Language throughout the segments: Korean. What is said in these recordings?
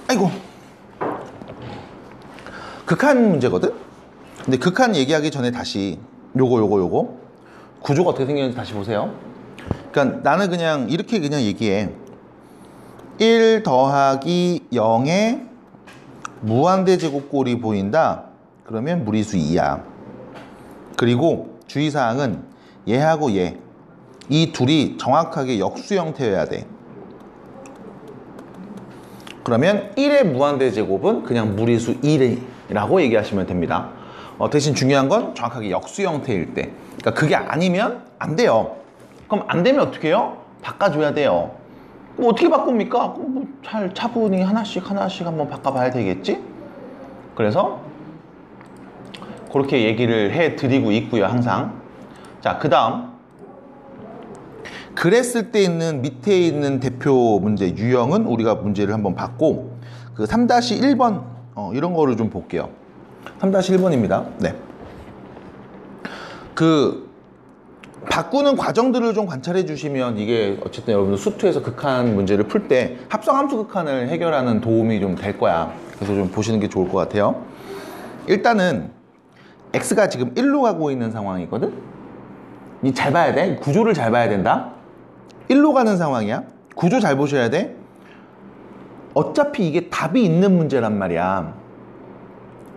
아이고. 극한 문제거든? 근데 극한 얘기하기 전에 다시 요거 구조가 어떻게 생겼는지 다시 보세요. 그러니까 나는 그냥 이렇게 그냥 얘기해. 1 더하기 0의 무한대 제곱꼴이 보인다. 그러면 무리수 2야. 그리고 주의사항은 얘하고 얘, 이 둘이 정확하게 역수 형태여야 돼. 그러면 1의 무한대 제곱은 그냥 무리수 1이라고 얘기하시면 됩니다. 대신 중요한 건 정확하게 역수 형태일 때. 그러니까 그게 아니면 안 돼요. 그럼 안 되면 어떻게 해요? 바꿔줘야 돼요. 뭐 어떻게 바꿉니까? 뭐 잘 차분히 하나씩 한번 바꿔봐야 되겠지? 그래서 그렇게 얘기를 해드리고 있고요, 항상. 자, 그 다음 그랬을 때 있는 밑에 있는 대표 문제 유형은 우리가 문제를 한번 봤고, 그 3-1번 이런 거를 좀 볼게요. 3-1번입니다. 네. 그 바꾸는 과정들을 좀 관찰해 주시면 이게 어쨌든 여러분들 수투에서 극한 문제를 풀 때 합성함수 극한을 해결하는 도움이 좀 될 거야. 그래서 좀 보시는 게 좋을 것 같아요. 일단은 x가 지금 1로 가고 있는 상황이거든? 이 잘 봐야 돼. 구조를 잘 봐야 된다. 1로 가는 상황이야. 구조 잘 보셔야 돼. 어차피 이게 답이 있는 문제란 말이야.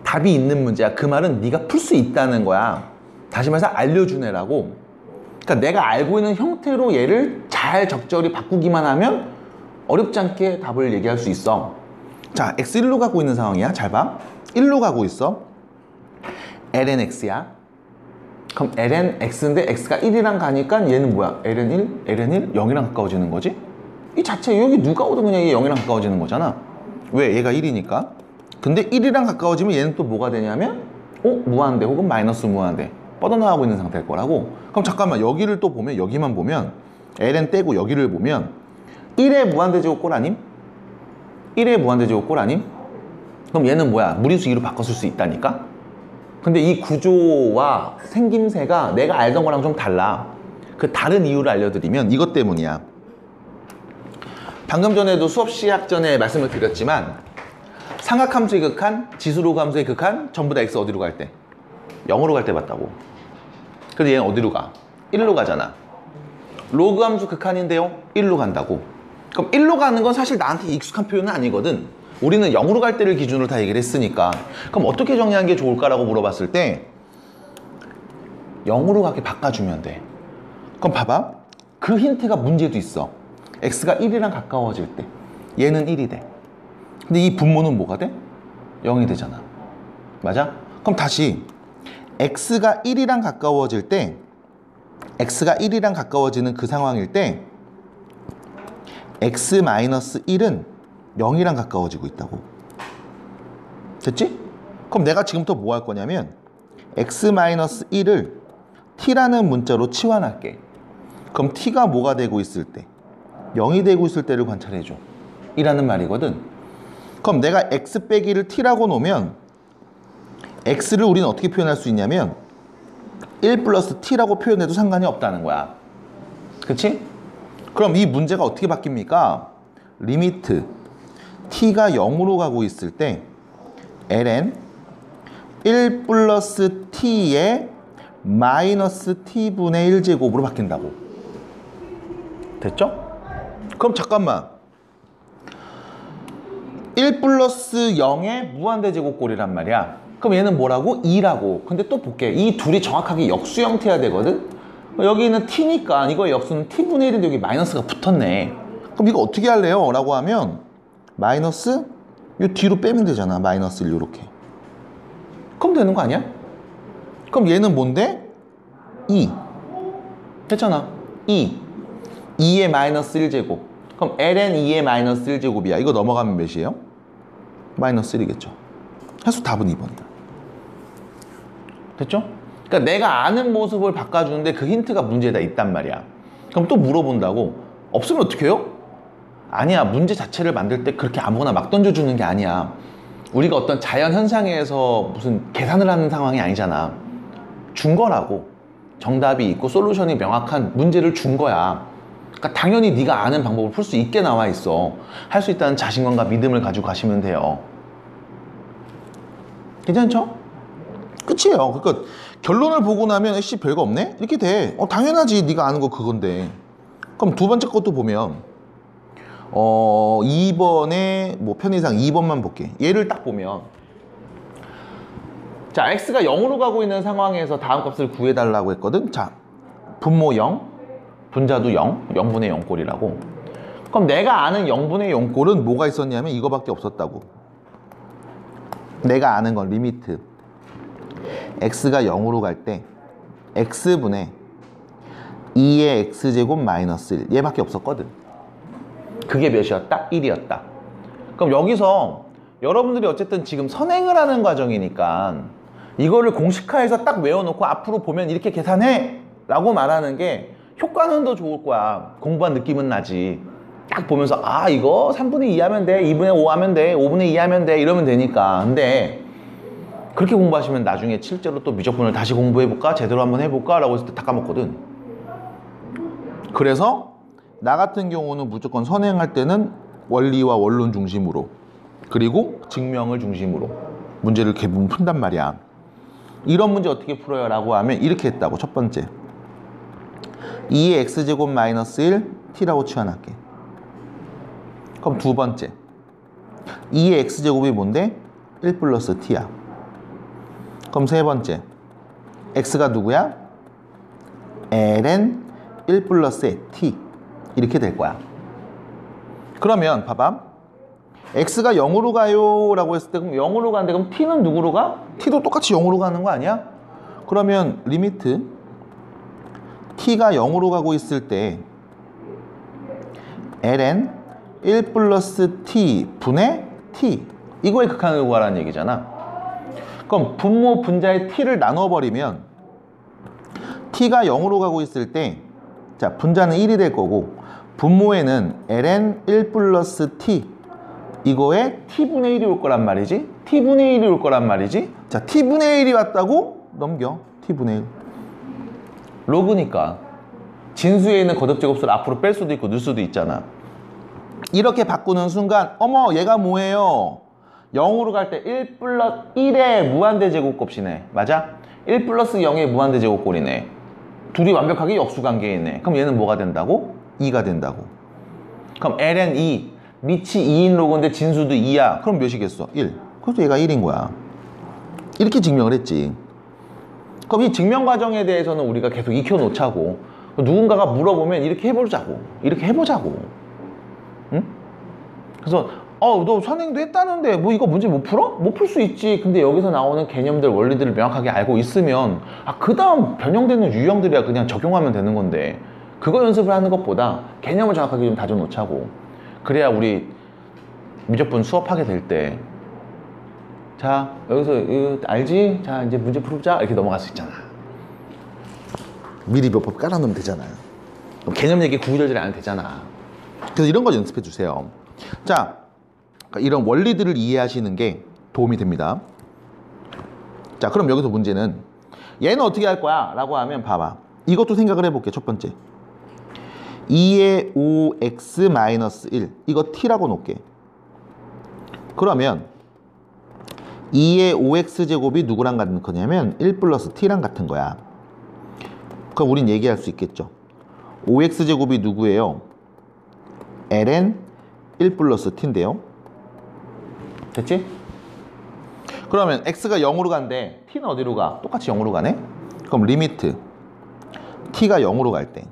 답이 있는 문제야. 그 말은 네가 풀 수 있다는 거야. 다시 말해서 알려주네라고. 그러니까 내가 알고 있는 형태로 얘를 잘 적절히 바꾸기만 하면 어렵지 않게 답을 얘기할 수 있어. 자, x 1로 가고 있는 상황이야. 잘 봐. 1로 가고 있어. ln x야. 그럼 ln x인데 x가 1이랑 가니까 얘는 뭐야? ln 1, ln 1, 0이랑 가까워지는 거지? 이 자체 여기 누가 오든 그냥 얘 0이랑 가까워지는 거잖아. 왜? 얘가 1이니까. 근데 1이랑 가까워지면 얘는 또 뭐가 되냐면 무한대 혹은 마이너스 무한대 뻗어나가고 있는 상태일 거라고. 그럼 잠깐만, 여기를 또 보면, 여기만 보면 ln 떼고 여기를 보면 1의 무한대제곱꼴 아님? 1의 무한대제곱꼴 아님? 그럼 얘는 뭐야? 무리수 2로 바꿔 쓸 수 있다니까? 근데 이 구조와 생김새가 내가 알던 거랑 좀 달라. 그 다른 이유를 알려드리면 이것 때문이야. 방금 전에도 수업 시작 전에 말씀을 드렸지만 삼각함수의 극한, 지수로그 함수의 극한 전부 다 x 어디로 갈 때? 0으로 갈 때 봤다고. 그래서 얘는 어디로 가? 1로 가잖아. 로그 함수 극한인데요? 1로 간다고. 그럼 1로 가는 건 사실 나한테 익숙한 표현은 아니거든. 우리는 0으로 갈 때를 기준으로 다 얘기를 했으니까. 그럼 어떻게 정리하는 게 좋을까라고 물어봤을 때 0으로 가게 바꿔주면 돼. 그럼 봐봐. 그 힌트가 문제도 있어. x가 1이랑 가까워질 때 얘는 1이 돼. 근데 이 분모는 뭐가 돼? 0이 되잖아. 맞아? 그럼 다시 x가 1이랑 가까워질 때, x가 1이랑 가까워지는 그 상황일 때 x-1은 0이랑 가까워지고 있다고. 됐지? 그럼 내가 지금부터 뭐 할 거냐면 x-1을 t라는 문자로 치환할게. 그럼 t가 뭐가 되고 있을 때? 0이 되고 있을 때를 관찰해줘. 이라는 말이거든. 그럼 내가 x 빼기를 t라고 놓으면 x를 우리는 어떻게 표현할 수 있냐면 1 플러스 t라고 표현해도 상관이 없다는 거야. 그치? 그럼 이 문제가 어떻게 바뀝니까? 리미트 t가 0으로 가고 있을 때 ln 1 플러스 t의 마이너스 t분의 1제곱으로 바뀐다고. 됐죠? 그럼 잠깐만, 1 플러스 0의 무한대제곱꼴이란 말이야. 그럼 얘는 뭐라고? 2라고. 근데 또 볼게. 이 둘이 정확하게 역수 형태야 되거든? 여기는 t니까 이거의 역수는 t분의 1인데 여기 마이너스가 붙었네. 그럼 이거 어떻게 할래요? 라고 하면 마이너스 이 뒤로 빼면 되잖아. 마이너스 1 요렇게. 그럼 되는 거 아니야? 그럼 얘는 뭔데? 2 됐잖아. 2의 마이너스 1제곱. 그럼 ln 2의 마이너스 1제곱이야. 이거 넘어가면 몇이에요? 마이너스 1이겠죠. 해서 답은 2번이다. 됐죠? 그러니까 내가 아는 모습을 바꿔주는데 그 힌트가 문제에다 있단 말이야. 그럼 또 물어본다고. 없으면 어떻게 해요? 아니야. 문제 자체를 만들 때 그렇게 아무거나 막 던져주는 게 아니야. 우리가 어떤 자연 현상에서 무슨 계산을 하는 상황이 아니잖아. 준 거라고. 정답이 있고 솔루션이 명확한 문제를 준 거야. 그러니까 당연히 네가 아는 방법을 풀 수 있게 나와 있어. 할 수 있다는 자신감과 믿음을 가지고 가시면 돼요. 괜찮죠? 끝이에요. 그러니까 결론을 보고 나면 씨 별거 없네? 이렇게 돼. 당연하지. 네가 아는 거 그건데. 그럼 두 번째 것도 보면 2번에 뭐 편의상 2번만 볼게. 얘를 딱 보면 자, x가 0으로 가고 있는 상황에서 다음 값을 구해달라고 했거든. 자, 분모 0, 분자도 0, 0분의 0꼴이라고. 그럼 내가 아는 0분의 0꼴은 뭐가 있었냐면 이거밖에 없었다고. 내가 아는 건 리미트 x가 0으로 갈 때 x분의 2의 x제곱 마이너스 1 얘밖에 없었거든. 그게 몇이었다? 1이었다. 그럼 여기서 여러분들이 어쨌든 지금 선행을 하는 과정이니까 이거를 공식화해서 딱 외워놓고 앞으로 보면 이렇게 계산해! 라고 말하는 게 효과는 더 좋을 거야. 공부한 느낌은 나지. 딱 보면서 아 이거 3분의 2 하면 돼, 2분의 5 하면 돼, 5분의 2 하면 돼 이러면 되니까. 근데 그렇게 공부하시면 나중에 실제로 또 미적분을 다시 공부해볼까? 제대로 한번 해볼까? 라고 했을 때 다 까먹거든. 그래서 나 같은 경우는 무조건 선행할 때는 원리와 원론 중심으로 그리고 증명을 중심으로 문제를 대부분 푼단 말이야. 이런 문제 어떻게 풀어요? 라고 하면 이렇게 했다고. 첫 번째 2의 x제곱 마이너스 1 t라고 치환할게. 그럼 두 번째 2의 x제곱이 뭔데? 1 플러스 t야. 그럼 세 번째 x가 누구야? ln 1 플러스 t 이렇게 될 거야. 그러면 봐봐 x가 0으로 가요 라고 했을 때 그럼 0으로 가는데 그럼 t는 누구로 가? t도 똑같이 0으로 가는 거 아니야? 그러면 리미트 t가 0으로 가고 있을 때 ln 1 플러스 t 분의 t 이거의 극한을 구하라는 얘기잖아. 그럼 분모 분자의 t를 나눠버리면 t가 0으로 가고 있을 때 자 분자는 1이 될 거고 분모에는 ln 1 플러스 t 이거에 t분의 1이 올 거란 말이지. t분의 1이 올 거란 말이지. 자 t분의 1이 왔다고 넘겨. t분의 1 로그니까 진수에 있는 거듭제곱수를 앞으로 뺄 수도 있고 넣을 수도 있잖아. 이렇게 바꾸는 순간 어머 얘가 뭐예요? 0으로 갈 때 1 플러스 1의 무한대제곱값이네. 맞아? 1 플러스 0의 무한대제곱꼴이네. 둘이 완벽하게 역수관계에 있네. 그럼 얘는 뭐가 된다고? 2가 된다고. 그럼 ln 2 밑이 2인 로그인데 진수도 2야. 그럼 몇이겠어? 1. 그래서 얘가 1인 거야. 이렇게 증명을 했지. 그럼 이 증명 과정에 대해서는 우리가 계속 익혀놓자고. 누군가가 물어보면 이렇게 해보자고. 이렇게 해보자고. 응? 그래서 너 선행도 했다는데 뭐 이거 문제 못 풀어? 못 풀 수 있지. 근데 여기서 나오는 개념들 원리들을 명확하게 알고 있으면 그 다음 변형되는 유형들이야 그냥 적용하면 되는 건데 그거 연습을 하는 것보다 개념을 정확하게 좀 다져놓자고. 그래야 우리 미적분 수업하게 될 때 자 여기서 이거 알지? 자 이제 문제 풀자 이렇게 넘어갈 수 있잖아. 미리 몇 법 깔아놓으면 되잖아. 그럼 개념 얘기 구구절절히 안 해도 되잖아. 그래서 이런 거 연습해 주세요. 자 이런 원리들을 이해하시는 게 도움이 됩니다. 자 그럼 여기서 문제는 얘는 어떻게 할 거야? 라고 하면 봐봐. 이것도 생각을 해볼게. 첫 번째 2의 5x-1 이거 t라고 놓을게. 그러면 2의 5x제곱이 누구랑 같은 거냐면 1 플러스 t랑 같은 거야. 그럼 우린 얘기할 수 있겠죠. 5x제곱이 누구예요? ln 1 플러스 t인데요. 됐지? 그러면 x가 0으로 간대. t는 어디로 가? 똑같이 0으로 가네? 그럼 리미트 t가 0으로 갈 때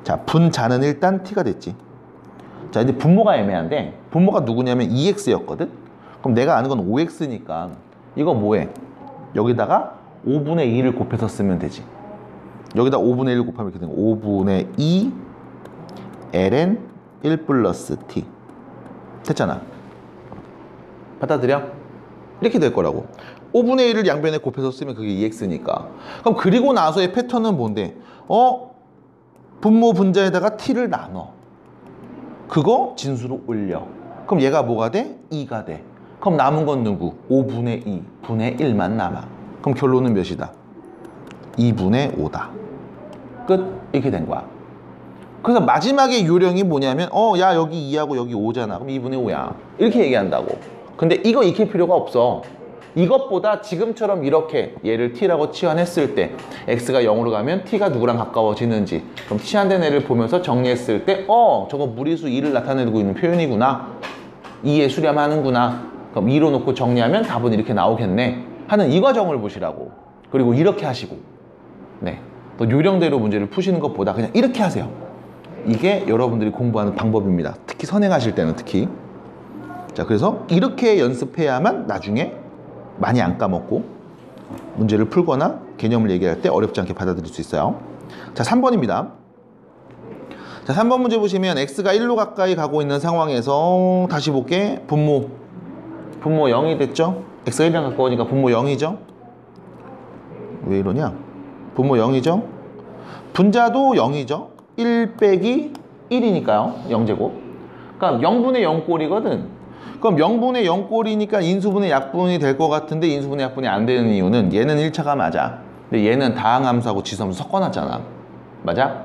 자 분자는 일단 t가 됐지. 자 이제 분모가 애매한데 분모가 누구냐면 2x였거든? 그럼 내가 아는 건 5x니까 이거 뭐해? 여기다가 5분의 2를 곱해서 쓰면 되지. 여기다 5분의 1 곱하면 이렇게 되는 거 5분의 2 ln 1 플러스 t 됐잖아. 받아들여? 이렇게 될 거라고. 5분의 1을 양변에 곱해서 쓰면 그게 2x니까. 그럼 그리고 나서의 패턴은 뭔데? 분모 분자에다가 t를 나눠. 그거 진수로 올려. 그럼 얘가 뭐가 돼? 2가 돼. 그럼 남은 건 누구? 5분의 2 분의 1만 남아. 그럼 결론은 몇이다? 2분의 5다. 끝. 이렇게 된 거야. 그래서 마지막에 요령이 뭐냐면 야 여기 2하고 여기 5잖아. 그럼 2분의 5야. 이렇게 얘기한다고. 근데 이거 익힐 필요가 없어. 이것보다 지금처럼 이렇게 얘를 t라고 치환했을 때 x가 0으로 가면 t가 누구랑 가까워지는지, 그럼 치환된 애를 보면서 정리했을 때 저거 무리수 2를 나타내고 있는 표현이구나, 2에 수렴하는구나, 그럼 2로 놓고 정리하면 답은 이렇게 나오겠네 하는 이 과정을 보시라고. 그리고 이렇게 하시고, 네, 또 요령대로 문제를 푸시는 것보다 그냥 이렇게 하세요. 이게 여러분들이 공부하는 방법입니다. 특히 선행하실 때는 특히. 자, 그래서 이렇게 연습해야만 나중에 많이 안 까먹고 문제를 풀거나 개념을 얘기할 때 어렵지 않게 받아들일 수 있어요. 자, 3번입니다. 자, 3번 문제 보시면 x가 1로 가까이 가고 있는 상황에서 다시 볼게. 분모 0이 됐죠? x가 1이랑 가까우니까 분모 0이죠? 왜 이러냐? 분모 0이죠? 분자도 0이죠? 1 빼기 1이니까요. 0제곱. 그러니까 0분의 0꼴이거든. 그럼 0분의 0꼴이니까 인수분해 약분이 될 것 같은데 인수분해 약분이 안 되는 이유는 얘는 1차가 맞아. 근데 얘는 다항함수하고 지수함수 섞어놨잖아. 맞아?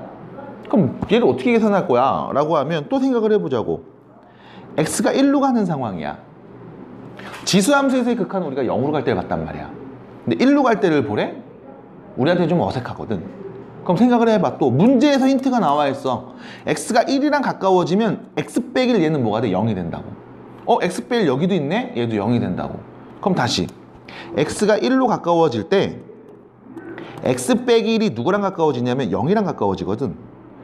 그럼 얘를 어떻게 계산할 거야? 라고 하면 또 생각을 해보자고. x가 1로 가는 상황이야. 지수함수에서의 극한은 우리가 0으로 갈 때를 봤단 말이야. 근데 1로 갈 때를 보래? 우리한테 좀 어색하거든. 그럼 생각을 해봐. 또 문제에서 힌트가 나와 있어. x가 1이랑 가까워지면 x 빼기 1 얘는 뭐가 돼? 0이 된다고. x 빼기 1 여기도 있네? 얘도 0이 된다고. 그럼 다시 x가 1로 가까워질 때 x 빼기 1이 누구랑 가까워지냐면 0이랑 가까워지거든.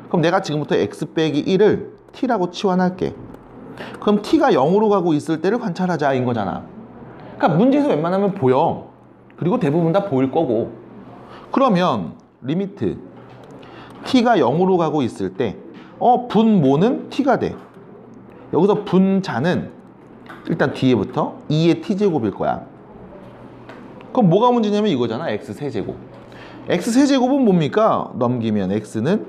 그럼 내가 지금부터 x 빼기 1을 t라고 치환할게. 그럼 t가 0으로 가고 있을 때를 관찰하자 인 거잖아. 그러니까 문제에서 웬만하면 보여. 그리고 대부분 다 보일 거고. 그러면 리미트 t가 0으로 가고 있을 때 분모는 t가 돼. 여기서 분자는 일단 뒤에부터 2의 t제곱일 거야. 그럼 뭐가 문제냐면 이거잖아. x세제곱. x세제곱은 뭡니까? 넘기면 x는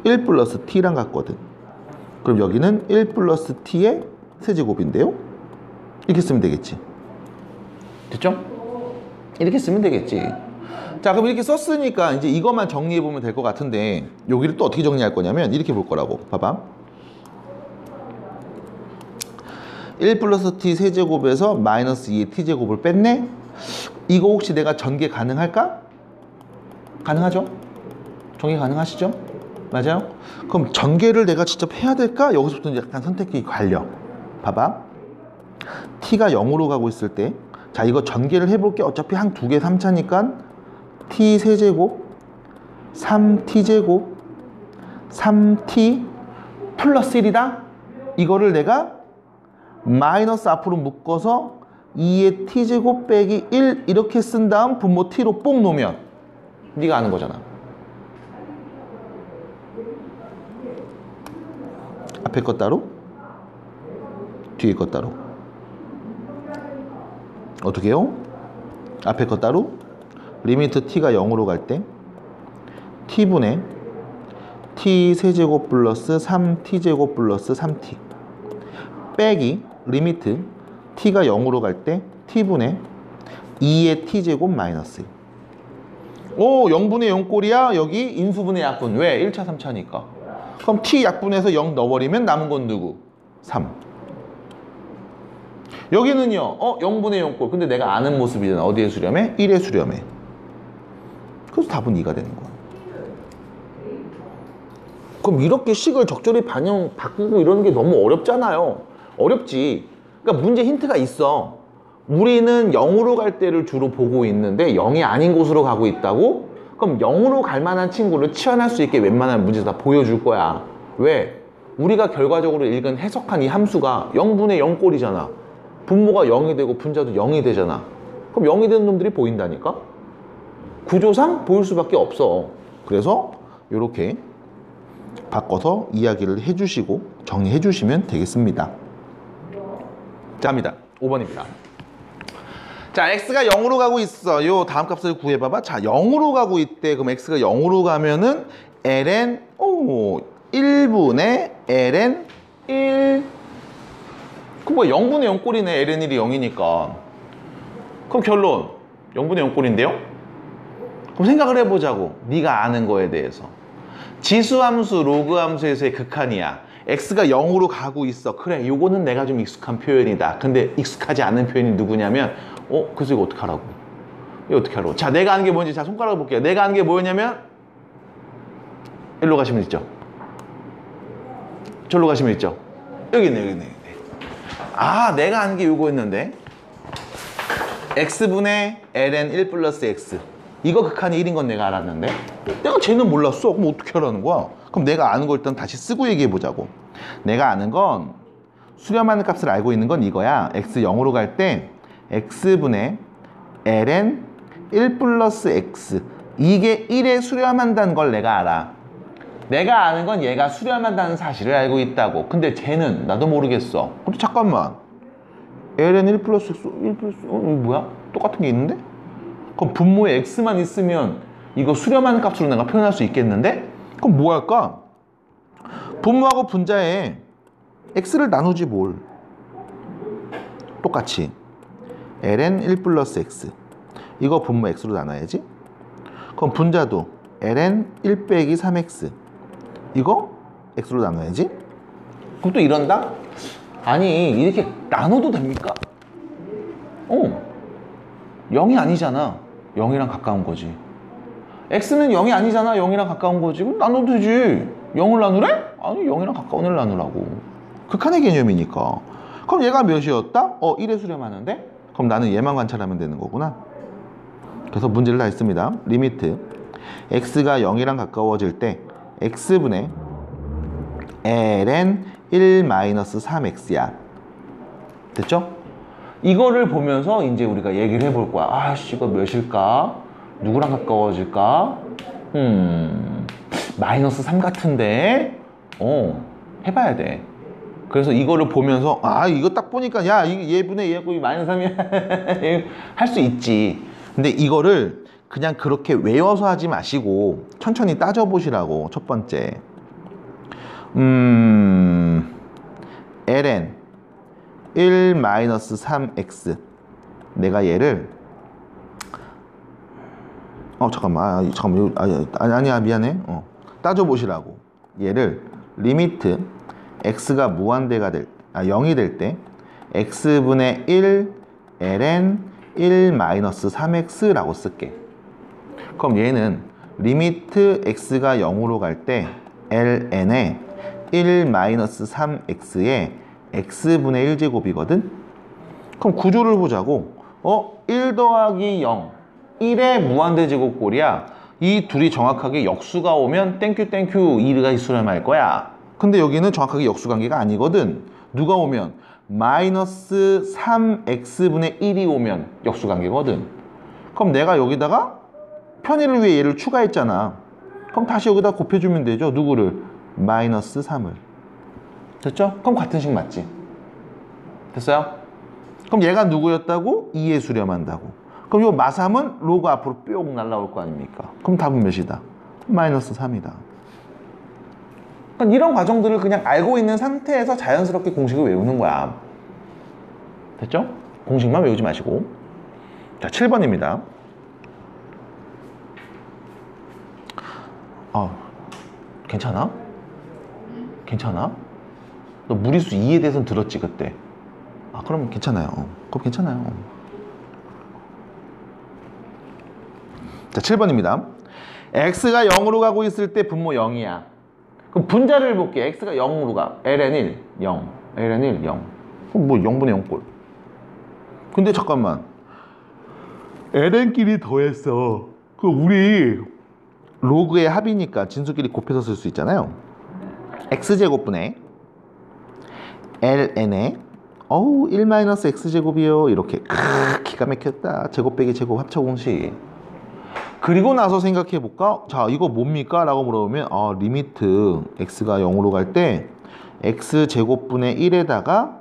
1 플러스 t랑 같거든. 그럼 여기는 1 플러스 t의 세제곱인데요? 이렇게 쓰면 되겠지. 됐죠? 이렇게 쓰면 되겠지. 자, 그럼 이렇게 썼으니까 이제 이것만 정리해보면 될 것 같은데 여기를 또 어떻게 정리할 거냐면 이렇게 볼 거라고. 봐봐. 1 플러스 t 세제곱에서 마이너스 2의 t제곱을 뺐네? 이거 혹시 내가 전개 가능할까? 가능하죠? 전개 가능하시죠? 맞아요? 그럼 전개를 내가 직접 해야 될까? 여기서부터 약간 선택이 갈려. 봐봐. t가 0으로 가고 있을 때, 자, 이거 전개를 해볼게. 어차피 한 2개 3차니까 t 세제곱 3t제곱 3t 플러스 1이다? 이거를 내가 마이너스 앞으로 묶어서 2의 t제곱 빼기 1 이렇게 쓴 다음 분모 t로 뽕 놓으면 네가 아는 거잖아. 앞에 것 따로, 뒤에 것 따로. 어떻게 해요? 앞에 것 따로, 리미트 t가 0으로 갈 때 t분의 t 세제곱 플러스 3t제곱 플러스 3t 빼기 리미트 t가 0으로 갈 때 t분의 2의 t제곱 마이너스 0분의 0꼴이야. 여기 인수분해 약분. 왜? 1차 3차니까. 그럼 t 약분해서 0 넣어버리면 남은 건 누구? 3. 여기는요 0분의 0꼴. 근데 내가 아는 모습이잖아. 어디에 수렴해? 1에 수렴해. 그래서 답은 2가 되는 거야. 그럼 이렇게 식을 적절히 바꾸고 이러는 게 너무 어렵잖아요. 어렵지. 그러니까 문제 힌트가 있어. 우리는 0으로 갈 때를 주로 보고 있는데 0이 아닌 곳으로 가고 있다고? 그럼 0으로 갈 만한 친구를 치환할 수 있게 웬만한 문제 다 보여줄 거야. 왜? 우리가 결과적으로 읽은 해석한 이 함수가 0분의 0꼴이잖아. 분모가 0이 되고 분자도 0이 되잖아. 그럼 0이 되는 놈들이 보인다니까? 구조상 보일 수밖에 없어. 그래서 이렇게 바꿔서 이야기를 해주시고 정리해 주시면 되겠습니다. 자, 합니다. 5번입니다. 자, x가 0으로 가고 있어. 요 다음 값을 구해봐봐. 자, 0으로 가고 있대. 그럼 x가 0으로 가면은 ln 1분의 ln 1. 그럼 뭐야? 0분의 0꼴이네. ln 1이 0이니까. 그럼 결론 0분의 0꼴인데요? 그럼 생각을 해보자고. 네가 아는 거에 대해서. 지수함수, 로그함수에서의 극한이야. x가 0으로 가고 있어. 그래, 요거는 내가 좀 익숙한 표현이다. 근데 익숙하지 않은 표현이 누구냐면 그래서 이거 어떻게 하라고? 이거 어떻게 하라고? 자, 내가 아는 게 뭔지 자, 손가락을 볼게요. 내가 아는 게 뭐였냐면 일로 가시면 있죠. 절로 가시면 있죠. 여기 있네, 여기 있네. 아, 내가 아는 게 요거였는데 x분의 ln 1 플러스 x, 이거 극한이 1인 건 내가 알았는데 내가 쟤는 몰랐어. 그럼 어떻게 하라는 거야? 그럼 내가 아는 걸 일단 다시 쓰고 얘기해 보자고. 내가 아는 건 수렴하는 값을 알고 있는 건 이거야. x 0으로 갈 때 x분의 ln 1 플러스 x, 이게 1에 수렴한다는 걸 내가 알아. 내가 아는 건 얘가 수렴한다는 사실을 알고 있다고. 근데 쟤는 나도 모르겠어. 근데 잠깐만, ln 1 플러스 x, 1 플러스 이거 뭐야? 똑같은 게 있는데? 그럼 분모에 x만 있으면 이거 수렴하는 값으로 내가 표현할 수 있겠는데? 그럼 뭐 할까? 분모하고 분자에 x를 나누지 뭘. 똑같이 ln 1 플러스 x, 이거 분모 x로 나눠야지. 그럼 분자도 ln 1 빼기 3x, 이거 x로 나눠야지. 그럼 또 이런다? 아니, 이렇게 나눠도 됩니까? 0이 아니잖아. 0이랑 가까운 거지. x는 0이 아니잖아. 0이랑 가까운 거지. 그럼 나눠도 되지. 0을 나누래? 아니, 0이랑 가까운 애를 나누라고. 극한의 개념이니까. 그럼 얘가 몇이었다? 1에 수렴하는데? 그럼 나는 얘만 관찰하면 되는 거구나. 그래서 문제를 다 했습니다. 리미트 x가 0이랑 가까워질 때 x분의 ln 1-3x야. 됐죠? 이거를 보면서 이제 우리가 얘기를 해볼 거야. 아씨, 이거 몇일까? 누구랑 가까워질까? 마이너스 3 같은데? 해봐야 돼. 그래서 이거를 보면서 이거 딱 보니까 야, 얘분의 얘고 마이너스 3이야 할 수 있지. 근데 이거를 그냥 그렇게 외워서 하지 마시고 천천히 따져보시라고. 첫 번째, ln 1-3x, 내가 얘를 잠깐만 아니야 미안해. 따져보시라고. 얘를 리미트 x가 무한대가 0이 될 때 x분의 1 ln 1-3x 라고 쓸게. 그럼 얘는 리미트 x가 0으로 갈 때 ln에 1-3x에 x분의 1제곱이거든? 그럼 구조를 보자고. 1 더하기 0, 1의 무한대 제곱꼴이야. 이 둘이 정확하게 역수가 오면 땡큐 2가 수렴할 거야. 근데 여기는 정확하게 역수 관계가 아니거든. 누가 오면? 마이너스 3x분의 1이 오면 역수 관계거든. 그럼 내가 여기다가 편의를 위해 얘를 추가했잖아. 그럼 다시 여기다 곱해주면 되죠. 누구를? 마이너스 3을. 됐죠? 그럼 같은 식 맞지? 됐어요? 그럼 얘가 누구였다고? 2에 수렴한다고. 그럼 요 마삼은 로그 앞으로 뿅 날라올 거 아닙니까? 그럼 답은 몇이다? 마이너스 3이다. 그러니까 이런 과정들을 그냥 알고 있는 상태에서 자연스럽게 공식을 외우는 거야. 됐죠? 공식만 외우지 마시고. 자, 7번입니다. 괜찮아? 괜찮아? 너 무리수 2에 대해서는 들었지 그때? 그럼 괜찮아요. 그럼 괜찮아요. 자, 7번입니다. x가 0으로 가고 있을 때 분모 0이야. 그럼 분자를 볼게. x가 0으로 가. ln 1, 0. ln 1, 0. 그럼 뭐 0분의 0꼴. 근데 잠깐만. ln끼리 더했어. 그럼 우리 로그의 합이니까 진수끼리 곱해서 쓸 수 있잖아요. x제곱분의 ln에 1-x제곱이요. 이렇게. 기가 막혔다. 제곱 빼기 제곱 합쳐 공식. 그리고 나서 생각해 볼까? 자, 이거 뭡니까? 라고 물어보면 리미트 x가 0으로 갈 때 x제곱분의 1에다가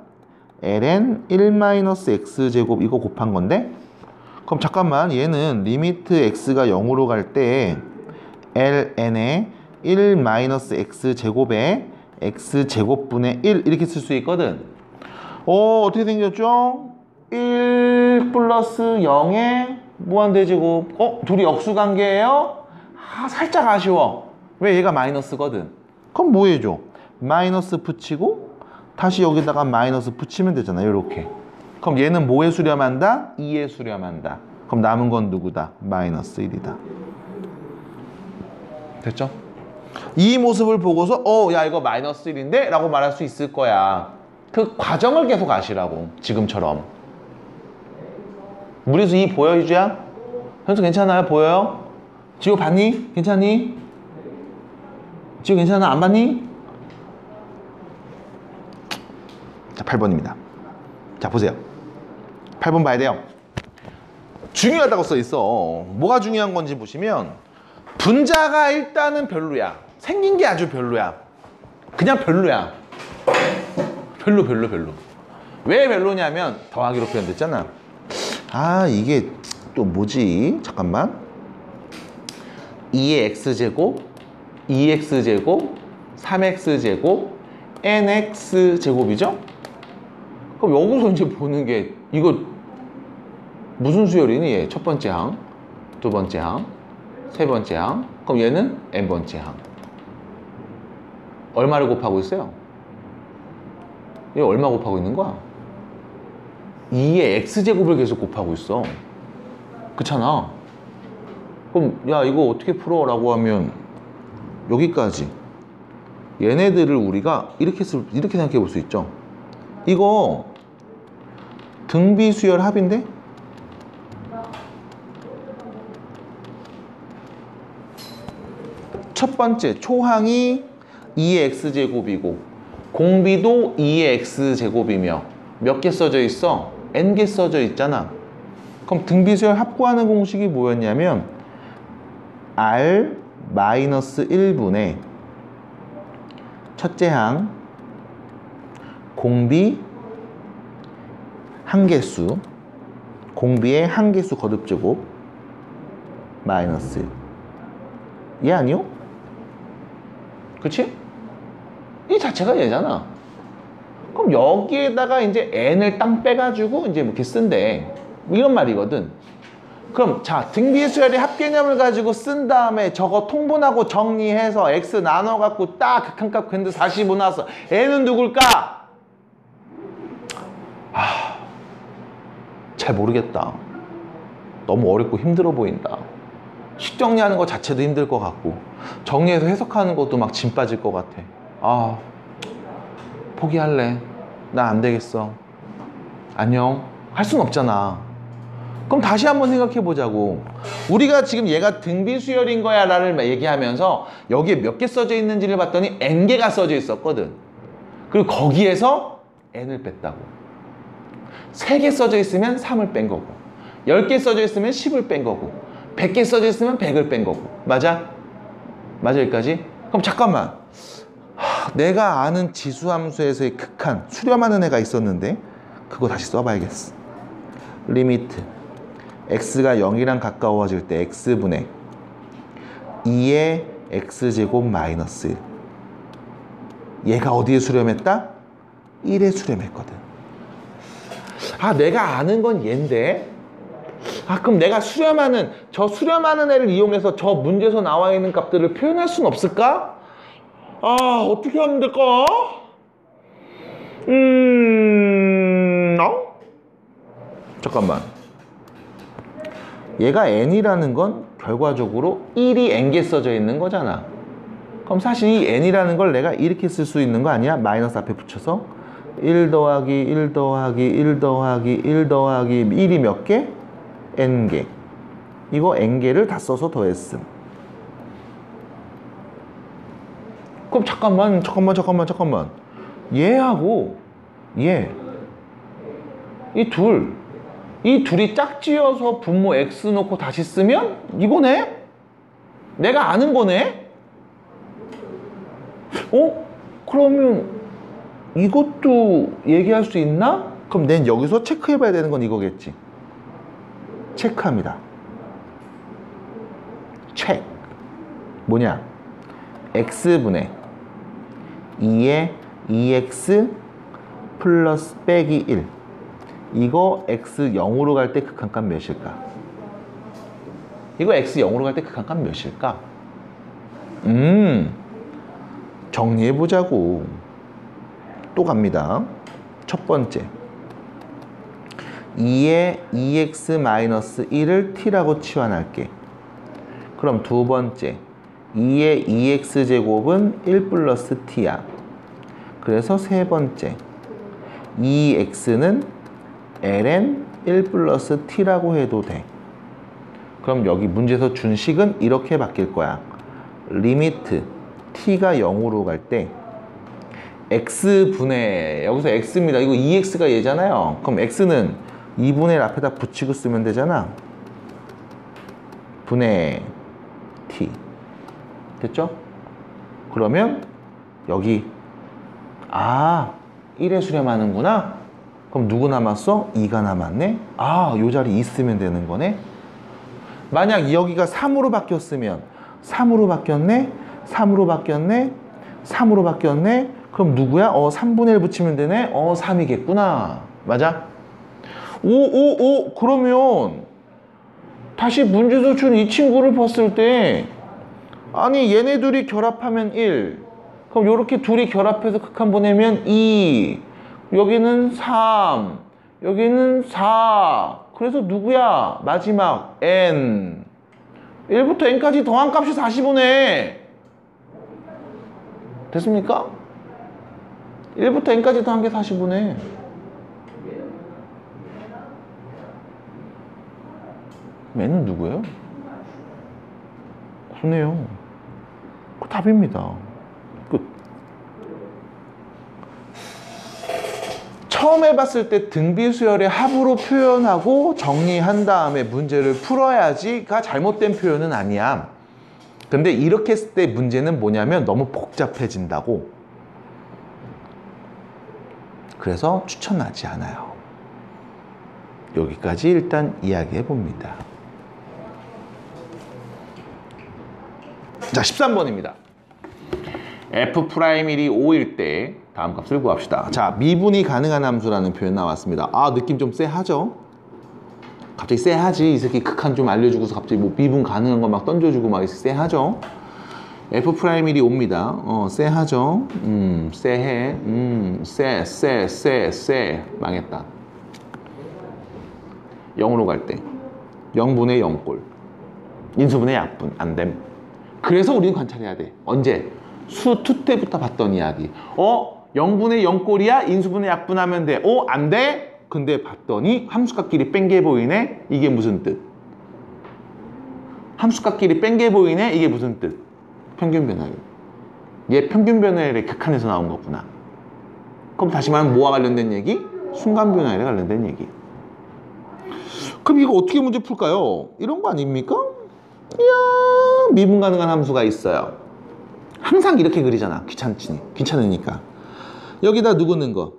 ln 1-x제곱 이거 곱한 건데, 그럼 잠깐만, 얘는 리미트 x가 0으로 갈 때 ln에 1-x제곱에 x제곱분의 1 이렇게 쓸 수 있거든. 어떻게 생겼죠? 1 플러스 0의 무한대제곱. 둘이 역수관계예요? 살짝 아쉬워. 왜 얘가 마이너스거든. 그럼 뭐 해줘? 마이너스 붙이고 다시 여기다가 마이너스 붙이면 되잖아. 이렇게. 그럼 얘는 뭐에 수렴한다? 2에 수렴한다. 그럼 남은 건 누구다? 마이너스 1이다. 됐죠? 이 모습을 보고서 야 이거 마이너스 1인데? 라고 말할 수 있을 거야. 그 과정을 계속 아시라고. 지금처럼. 무리수 2 보여, 유주야? 현수 괜찮아요? 보여요? 지호 봤니? 괜찮니? 지호 괜찮아? 안 봤니? 자, 8번입니다. 자, 보세요. 8번 봐야 돼요. 중요하다고 써 있어. 뭐가 중요한 건지 보시면 분자가 일단은 별로야. 생긴 게 아주 별로야. 그냥 별로야. 별로. 왜 별로냐면 더하기로 표현됐잖아. 아, 이게 또 뭐지? 잠깐만. 2의 x제곱, 2x제곱, 3x제곱, nx제곱이죠? 그럼 여기서 이제 보는 게 이거 무슨 수열이니? 얘 첫 번째 항, 두 번째 항, 세 번째 항. 그럼 얘는 n번째 항. 얼마를 곱하고 있어요? 얘 얼마 곱하고 있는 거야? 2의 x제곱을 계속 곱하고 있어. 그렇잖아. 그럼 야 이거 어떻게 풀어? 라고 하면 여기까지. 얘네들을 우리가 이렇게 생각해 볼 수 있죠. 이거 등비수열 합인데? 첫 번째 초항이 2의 x제곱이고 공비도 2의 x제곱이며 몇 개 써져 있어? n개 써져 있잖아. 그럼 등비수열 합구하는 공식이 뭐였냐면 r-1분의 첫째 항 공비 한개수, 공비의 한개수 거듭제곱 마이너스 1. 얘 아니요? 그치? 이 자체가 얘잖아. 그럼 여기에다가 이제 n을 땅 빼가지고 이제 이렇게 쓴대. 이런 말이거든. 그럼 자, 등비수열의 합개념을 가지고 쓴 다음에 저거 통분하고 정리해서 x 나눠갖고 딱 극한값 근데 45 나왔어. n은 누굴까? 잘 모르겠다. 너무 어렵고 힘들어 보인다. 식 정리하는 거 자체도 힘들 것 같고 정리해서 해석하는 것도 막 진 빠질 것 같아. 포기할래. 나 안 되겠어. 안녕. 할 순 없잖아. 그럼 다시 한번 생각해 보자고. 우리가 지금 얘가 등비수열인 거야 라를 얘기하면서 여기에 몇 개 써져 있는지를 봤더니 n개가 써져 있었거든. 그리고 거기에서 n을 뺐다고. 3개 써져 있으면 3을 뺀 거고 10개 써져 있으면 10을 뺀 거고 100개 써져 있으면 100을 뺀 거고. 맞아? 맞아 여기까지? 그럼 잠깐만. 내가 아는 지수함수에서의 극한 수렴하는 애가 있었는데 그거 다시 써봐야겠어. 리미트 x가 0이랑 가까워질 때 x분의 2의 x제곱 마이너스 1. 얘가 어디에 수렴했다? 1에 수렴했거든. 내가 아는 건 얘인데 그럼 내가 수렴하는 애를 이용해서 저 문제에서 나와 있는 값들을 표현할 수는 없을까? 어떻게 하면 될까? 잠깐만. 얘가 n이라는 건 결과적으로 1이 n개 써져 있는 거잖아. 그럼 사실 이 n이라는 걸 내가 이렇게 쓸 수 있는 거 아니야? 마이너스 앞에 붙여서 1 더하기 1 더하기 1 더하기 1 더하기 1이 몇 개? n개. 이거 n개를 다 써서 더했음. 그럼 잠깐만. 얘하고 얘 이 둘이 짝지어서 분모 x 놓고 다시 쓰면 이거네? 내가 아는 거네? 그러면 이것도 얘기할 수 있나? 그럼 난 여기서 체크해봐야 되는 건 이거겠지. 체크합니다. 체크. 뭐냐? x분의 2의 2x 플러스 빼기 1. 이거 x 0으로 갈 때 극한값 몇일까? 이거 x 0으로 갈 때 극한값 몇일까? 정리해보자고. 또 갑니다. 첫 번째, 2에 2x-1을 t라고 치환할게. 그럼 두 번째, 2의 2x제곱은 1 플러스 t야. 그래서 세 번째, 2x는 ln 1 플러스 t라고 해도 돼. 그럼 여기 문제에서 준 식은 이렇게 바뀔 거야. 리미트 t가 0으로 갈 때 x분의, 여기서 x입니다. 이거 2x가 얘잖아요. 그럼 x는 2분의 1 앞에다 붙이고 쓰면 되잖아. 분의 t. 됐죠? 그러면 여기 1에 수렴하는구나. 그럼 누구 남았어? 2가 남았네. 요 자리 있으면 되는 거네. 만약 여기가 3으로 바뀌었으면 3으로 바뀌었네, 3으로 바뀌었네, 3으로 바뀌었네. 그럼 누구야? 3분의 1 붙이면 되네. 3이겠구나. 맞아? 그러면 다시 문제에서 준 이 친구를 봤을 때, 아니 얘네 둘이 결합하면 1, 그럼 요렇게 둘이 결합해서 극한 보내면 2, 여기는 3, 여기는 4. 그래서 누구야? 마지막 n. 1부터 n까지 더한 값이 45네. 됐습니까? 1부터 n까지 더한 게 45네. n은 누구예요? 그러네요. 그 답입니다. 끝. 처음 해봤을 때 등비수열의 합으로 표현하고 정리한 다음에 문제를 풀어야지가 잘못된 표현은 아니야. 근데 이렇게 했을 때 문제는 뭐냐면 너무 복잡해진다고. 그래서 추천하지 않아요. 여기까지 일단 이야기해 봅니다. 자, 13번입니다. f'1이 5일 때 다음 값을 구합시다. 자, 미분이 가능한 함수라는 표현 나왔습니다. 느낌 좀 쎄하죠? 갑자기 쎄하지. 이 새끼 극한 좀 알려주고서 갑자기 뭐 미분 가능한 거 막 던져주고 막 쎄하죠? f'1이 5입니다. 쎄하죠? 쎄해. 쎄. 망했다. 0으로 갈 때 0분의 0꼴. 인수분의 약분. 안 됨. 그래서 우리는 관찰해야 돼. 언제? 수 2 때부터 봤던 이야기. 0분의 0꼴이야? 인수분의 약분하면 돼. 안 돼? 근데 봤더니 함수값끼리 뺀 게 보이네? 이게 무슨 뜻? 함수값끼리 뺀 게 보이네? 이게 무슨 뜻? 평균 변화율. 얘 평균 변화율의 극한에서 나온 거구나. 그럼 다시 말하면 뭐와 관련된 얘기? 순간 변화율에 관련된 얘기. 그럼 이거 어떻게 문제 풀까요? 이런 거 아닙니까? 이야, 미분 가능한 함수가 있어요. 항상 이렇게 그리잖아. 귀찮으니까. 여기다 누구 넣은 거?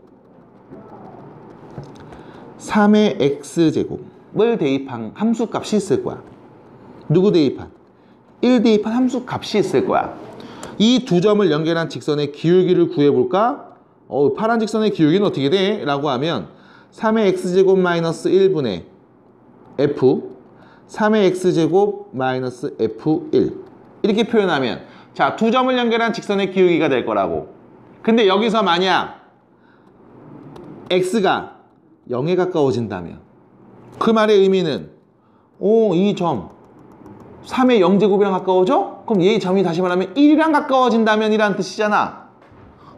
3의 x제곱을 대입한 함수값이 있을 거야. 누구 대입한? 1 대입한 함수값이 있을 거야. 이 두 점을 연결한 직선의 기울기를 구해볼까? 파란 직선의 기울기는 어떻게 돼? 라고 하면 3의 x제곱 마이너스 1분의 f 3의 x제곱 마이너스 f1 이렇게 표현하면, 자, 두 점을 연결한 직선의 기울기가 될 거라고. 근데 여기서 만약 x가 0에 가까워진다면 그 말의 의미는 이 점 3의 0제곱이랑 가까워져? 그럼 얘 점이 다시 말하면 1이랑 가까워진다면 이라는 뜻이잖아.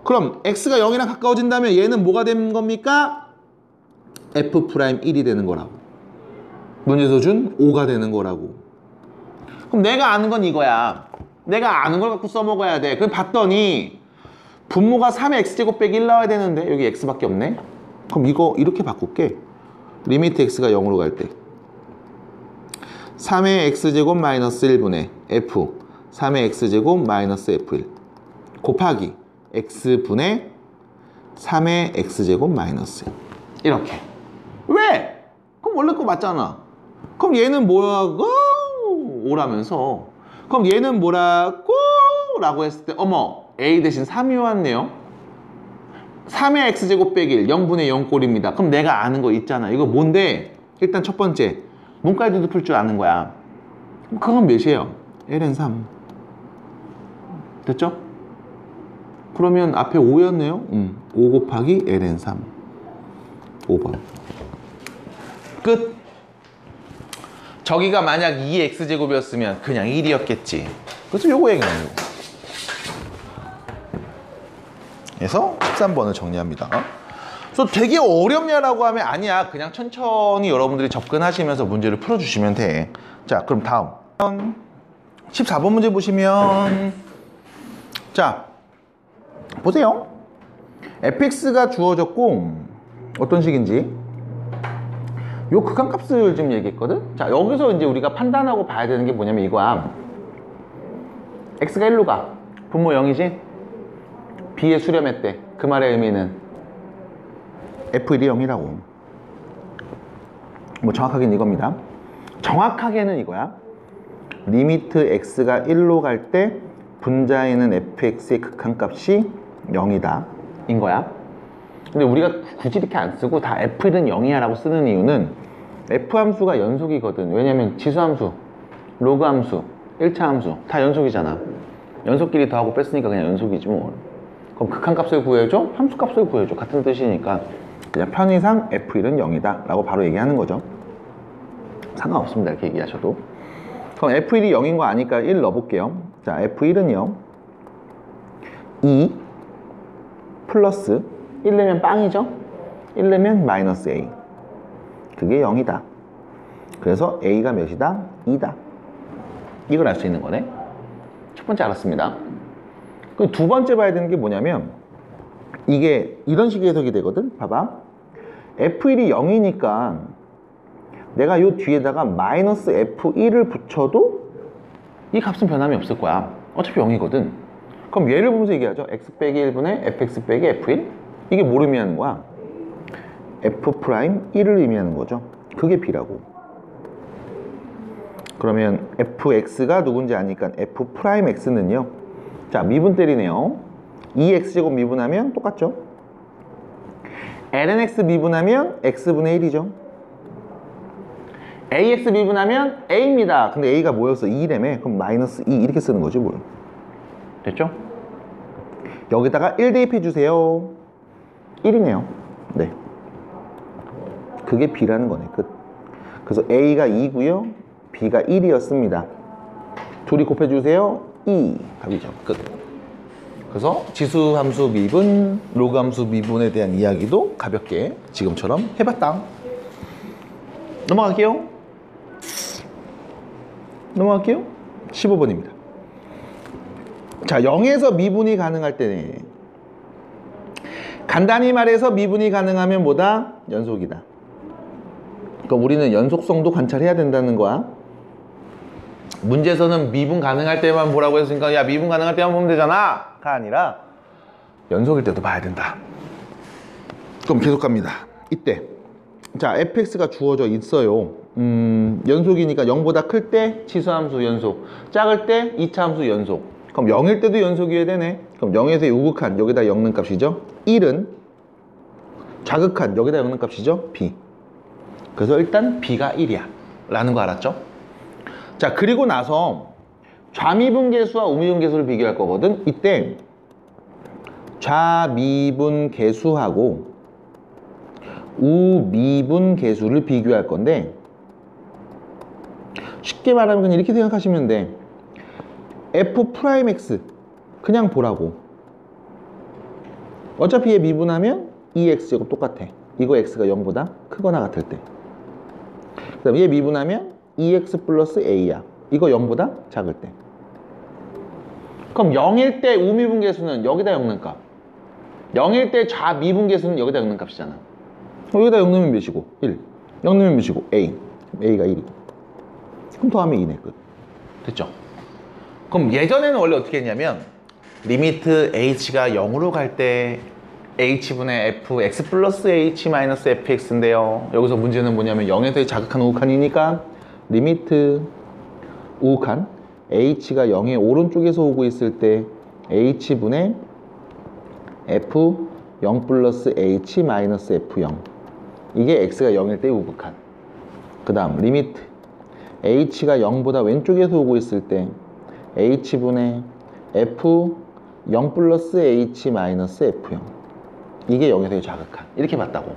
그럼 x가 0이랑 가까워진다면 얘는 뭐가 되는 겁니까? f'1이 되는 거라고. 문제에서 준 5가 되는 거라고. 그럼 내가 아는 건 이거야. 내가 아는 걸 갖고 써먹어야 돼. 그럼 봤더니 분모가 3의 x제곱 빼기 1 나와야 되는데 여기 x밖에 없네. 그럼 이거 이렇게 바꿀게. 리미트 x가 0으로 갈 때 3의 x제곱 마이너스 1분의 f 3의 x제곱 마이너스 f1 곱하기 x분의 3의 x제곱 마이너스 1 이렇게. 왜? 그럼 원래 거 맞잖아. 그럼 얘는 뭐라고? 5라면서. 그럼 얘는 뭐라고? 라고 했을 때 a 대신 3이 왔네요. 3의 x제곱 빼기 1 0분의 0꼴입니다. 그럼 내가 아는 거 있잖아. 이거 뭔데? 일단 첫 번째 문과에도 풀 줄 아는 거야. 그건 몇이에요? ln 3. 됐죠? 그러면 앞에 5였네요. 5 곱하기 ln 3. 5번. 끝. 저기가 만약 2x제곱이었으면 그냥 1이었겠지. 그래서 요거 얘기하는 거예요. 그래서 13번을 정리합니다. 그래서 되게 어렵냐라고 하면 아니야. 그냥 천천히 여러분들이 접근하시면서 문제를 풀어주시면 돼. 자, 그럼 다음 14번 문제 보시면, 자 보세요. fx가 주어졌고 어떤 식인지 요 극한값을 지금 얘기했거든. 자, 여기서 이제 우리가 판단하고 봐야 되는 게 뭐냐면 이거야. x가 1로 가. 분모 0이지? b의 수렴했대. 그 말의 의미는 f1이 0이라고. 뭐 정확하게는 이겁니다. 정확하게는 이거야. 리미트 x가 1로 갈 때 분자에는 fx의 극한값이 0이다 인 거야. 근데 우리가 굳이 이렇게 안 쓰고 다 f1은 0이야 라고 쓰는 이유는 f 함수가 연속이거든. 왜냐면 지수함수, 로그 함수, 1차 함수 다 연속이잖아. 연속끼리 더하고 뺐으니까 그냥 연속이지 뭐. 그럼 극한값을 구해줘? 함수값을 구해줘. 같은 뜻이니까 그냥 편의상 f1은 0이다 라고 바로 얘기하는 거죠. 상관없습니다. 이렇게 얘기하셔도. 그럼 f1이 0인 거 아니까 1 넣어볼게요. 자, f1은요 2 플러스 1 넣으면 빵이죠? 1 넣으면 마이너스 a. 그게 0이다. 그래서 a가 몇이다? 2다. 이걸 알 수 있는 거네. 첫 번째 알았습니다. 그 두 번째 봐야 되는 게 뭐냐면 이게 이런 식의 해석이 되거든. 봐봐. f1이 0이니까 내가 요 뒤에다가 마이너스 f1을 붙여도 이 값은 변함이 없을 거야. 어차피 0이거든. 그럼 얘를 보면서 얘기하죠. x 빼기 1분의 fx 빼기 f1. 이게 뭘 의미하는 거야? f'1을 의미하는 거죠. 그게 b라고. 그러면 fx가 누군지 아니까 f'x는요. 자, 미분 때리네요. 2x제곱 미분하면 똑같죠? lnx 미분하면 x분의 1이죠. ax 미분하면 a입니다. 근데 a가 뭐였어? 2라며. 그럼 마이너스 2 이렇게 쓰는 거지 뭘. 됐죠? 여기다가 1 대입해 주세요. 1이네요. 네. 그게 b라는 거네. 끝. 그래서 a가 2고요. b가 1이었습니다. 둘이 곱해주세요. 2. 답이죠. 끝. 그래서 지수 함수 미분, 로그 함수 미분에 대한 이야기도 가볍게 지금처럼 해봤다. 넘어갈게요. 15번입니다. 자, 0에서 미분이 가능할 때네. 간단히 말해서 미분이 가능하면 뭐다? 연속이다. 그럼 우리는 연속성도 관찰해야 된다는 거야. 문제에서는 미분 가능할 때만 보라고 했으니까 야, 미분 가능할 때만 보면 되잖아 가 아니라 연속일 때도 봐야 된다. 그럼 계속 갑니다. 이때 자, fx가 주어져 있어요. 연속이니까 0보다 클 때 치수함수 연속, 작을 때 2차 함수 연속. 그럼 0일 때도 연속이어야 되네. 그럼 0에서 우극한 여기다 엮는 값이죠. 1은 좌극한 여기다 엮는 값이죠. b. 그래서 일단 b가 1이야 라는 거 알았죠? 자, 그리고 나서 좌미분계수와 우미분계수를 비교할 거거든. 이때 좌미분계수하고 우미분계수를 비교할 건데 쉽게 말하면 그냥 이렇게 생각하시면 돼. f'x 그냥 보라고. 어차피 얘 미분하면 2x제곱 똑같아. 이거 x가 0보다 크거나 같을 때. 그 다음에 얘 미분하면 2x 플러스 a야. 이거 0보다 작을 때. 그럼 0일 때 우미분계수는 여기다 엮는 값, 0일 때 좌미분계수는 여기다 엮는 값이잖아. 여기다 0 넣으면 몇이고? 1. 0 넣으면 몇이고? a. a가 1이고. 그럼 더하면 2네. 끝. 됐죠? 그럼 예전에는 원래 어떻게 했냐면 리미트 h가 0으로 갈 때 h분의 f, x 플러스 h 마이너스 fx인데요. 여기서 문제는 뭐냐면 0에서 자극한 우극한이니까 리미트 우극한 h가 0의 오른쪽에서 오고 있을 때 h분의 f 0 플러스 h 마이너스 f0. 이게 x가 0일 때 우극한. 그 다음 리미트 h가 0보다 왼쪽에서 오고 있을 때 h분의 F 0 플러스 H 마이너스 F0 이게 0에서의 자극한 이렇게 봤다고.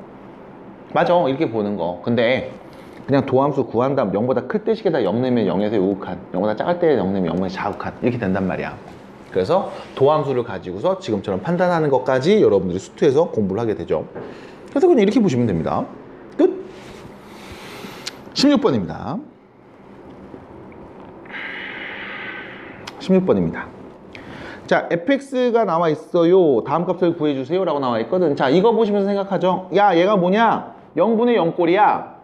맞아, 이렇게 보는 거. 근데 그냥 도함수 구한 다음 0보다 클 때 식에다 0 내면 0에서의 우극한, 0보다 작을 때 0 내면 0에서의 자극한 이렇게 된단 말이야. 그래서 도함수를 가지고서 지금처럼 판단하는 것까지 여러분들이 수투에서 공부를 하게 되죠. 그래서 그냥 이렇게 보시면 됩니다. 끝. 16번입니다. 16번입니다. 자, fx가 나와 있어요. 다음 값을 구해주세요 라고 나와 있거든. 자, 이거 보시면서 생각하죠. 야, 얘가 뭐냐? 0분의 0꼴이야.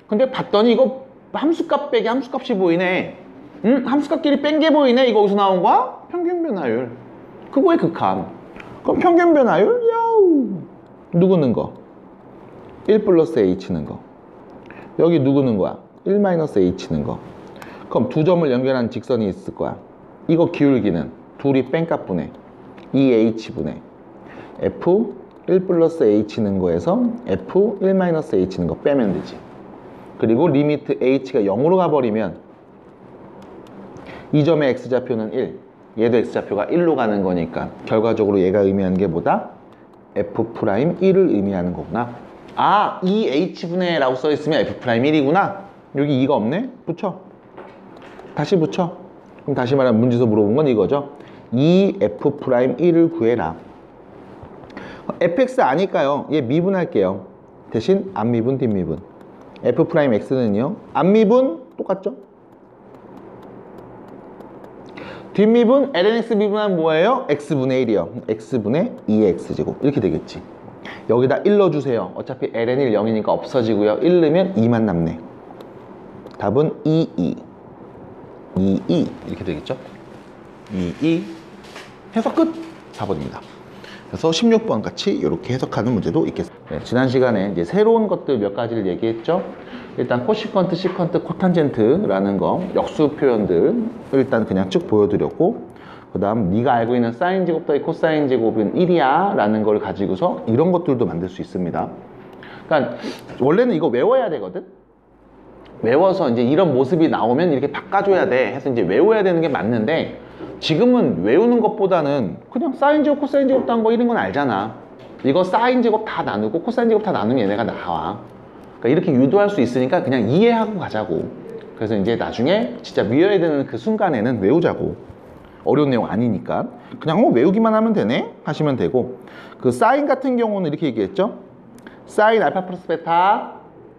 근데 봤더니 이거 함수값 빼기 함수값이 보이네. 응? 함수값끼리 뺀 게 보이네. 이거 어디서 나온 거야? 평균 변화율. 그거의 극한. 그럼 평균 변화율? 야우. 누구 는 거? 1 플러스 h는 거. 여기 누구 는 거야? 1 마이너스 h는 거. 그럼 두 점을 연결한 직선이 있을 거야. 이거 기울기는 둘이 뺀값분의 2h분의 f 1 플러스 h는 거에서 f 1 마이너스 h는 거 빼면 되지. 그리고 리미트 h가 0으로 가버리면 이 점의 x좌표는 1, 얘도 x좌표가 1로 가는 거니까 결과적으로 얘가 의미하는 게 뭐다? f'1을 의미하는 거구나. 아, 2h분의 라고 써있으면 f'1이구나. 여기 2가 없네? 붙여. 다시 붙여. 그럼 다시 말하면 문제에서 물어본 건 이거죠. 2f'1을 구해라. fx 아니까요. 얘 미분할게요. 대신 앞미분, 뒷미분. f'x는요. 앞미분 똑같죠? 뒷미분 lnx 미분하면 뭐예요? x분의 1이요. x분의 2x제곱 이렇게 되겠지. 여기다 1 넣어주세요. 어차피 ln1 0이니까 없어지고요. 1 넣으면 2만 남네. 답은 2, 이렇게 되겠죠. 2 해석 끝. 4번입니다. 그래서 16번 같이 이렇게 해석하는 문제도 있겠습니다. 네, 지난 시간에 이제 새로운 것들 몇 가지를 얘기했죠. 일단 코시컨트, 시컨트, 코탄젠트라는 거 역수 표현들 일단 그냥 쭉 보여드렸고, 그 다음 네가 알고 있는 사인 제곱 더하기 코사인 제곱은 1이야 라는 걸 가지고서 이런 것들도 만들 수 있습니다. 그러니까 원래는 이거 외워야 되거든. 외워서 이제 이런 모습이 나오면 이렇게 바꿔줘야 돼 해서 이제 외워야 되는 게 맞는데, 지금은 외우는 것보다는 그냥 사인 제곱, 코사인 제곱 딴 거 이런 건 알잖아. 이거 사인 제곱 다 나누고 코사인 제곱 다 나누면 얘네가 나와. 그러니까 이렇게 유도할 수 있으니까 그냥 이해하고 가자고. 그래서 이제 나중에 진짜 외워야 되는 그 순간에는 외우자고. 어려운 내용 아니니까 그냥 외우기만 하면 되네 하시면 되고, 그 사인 같은 경우는 이렇게 얘기했죠. 사인 알파 플러스 베타,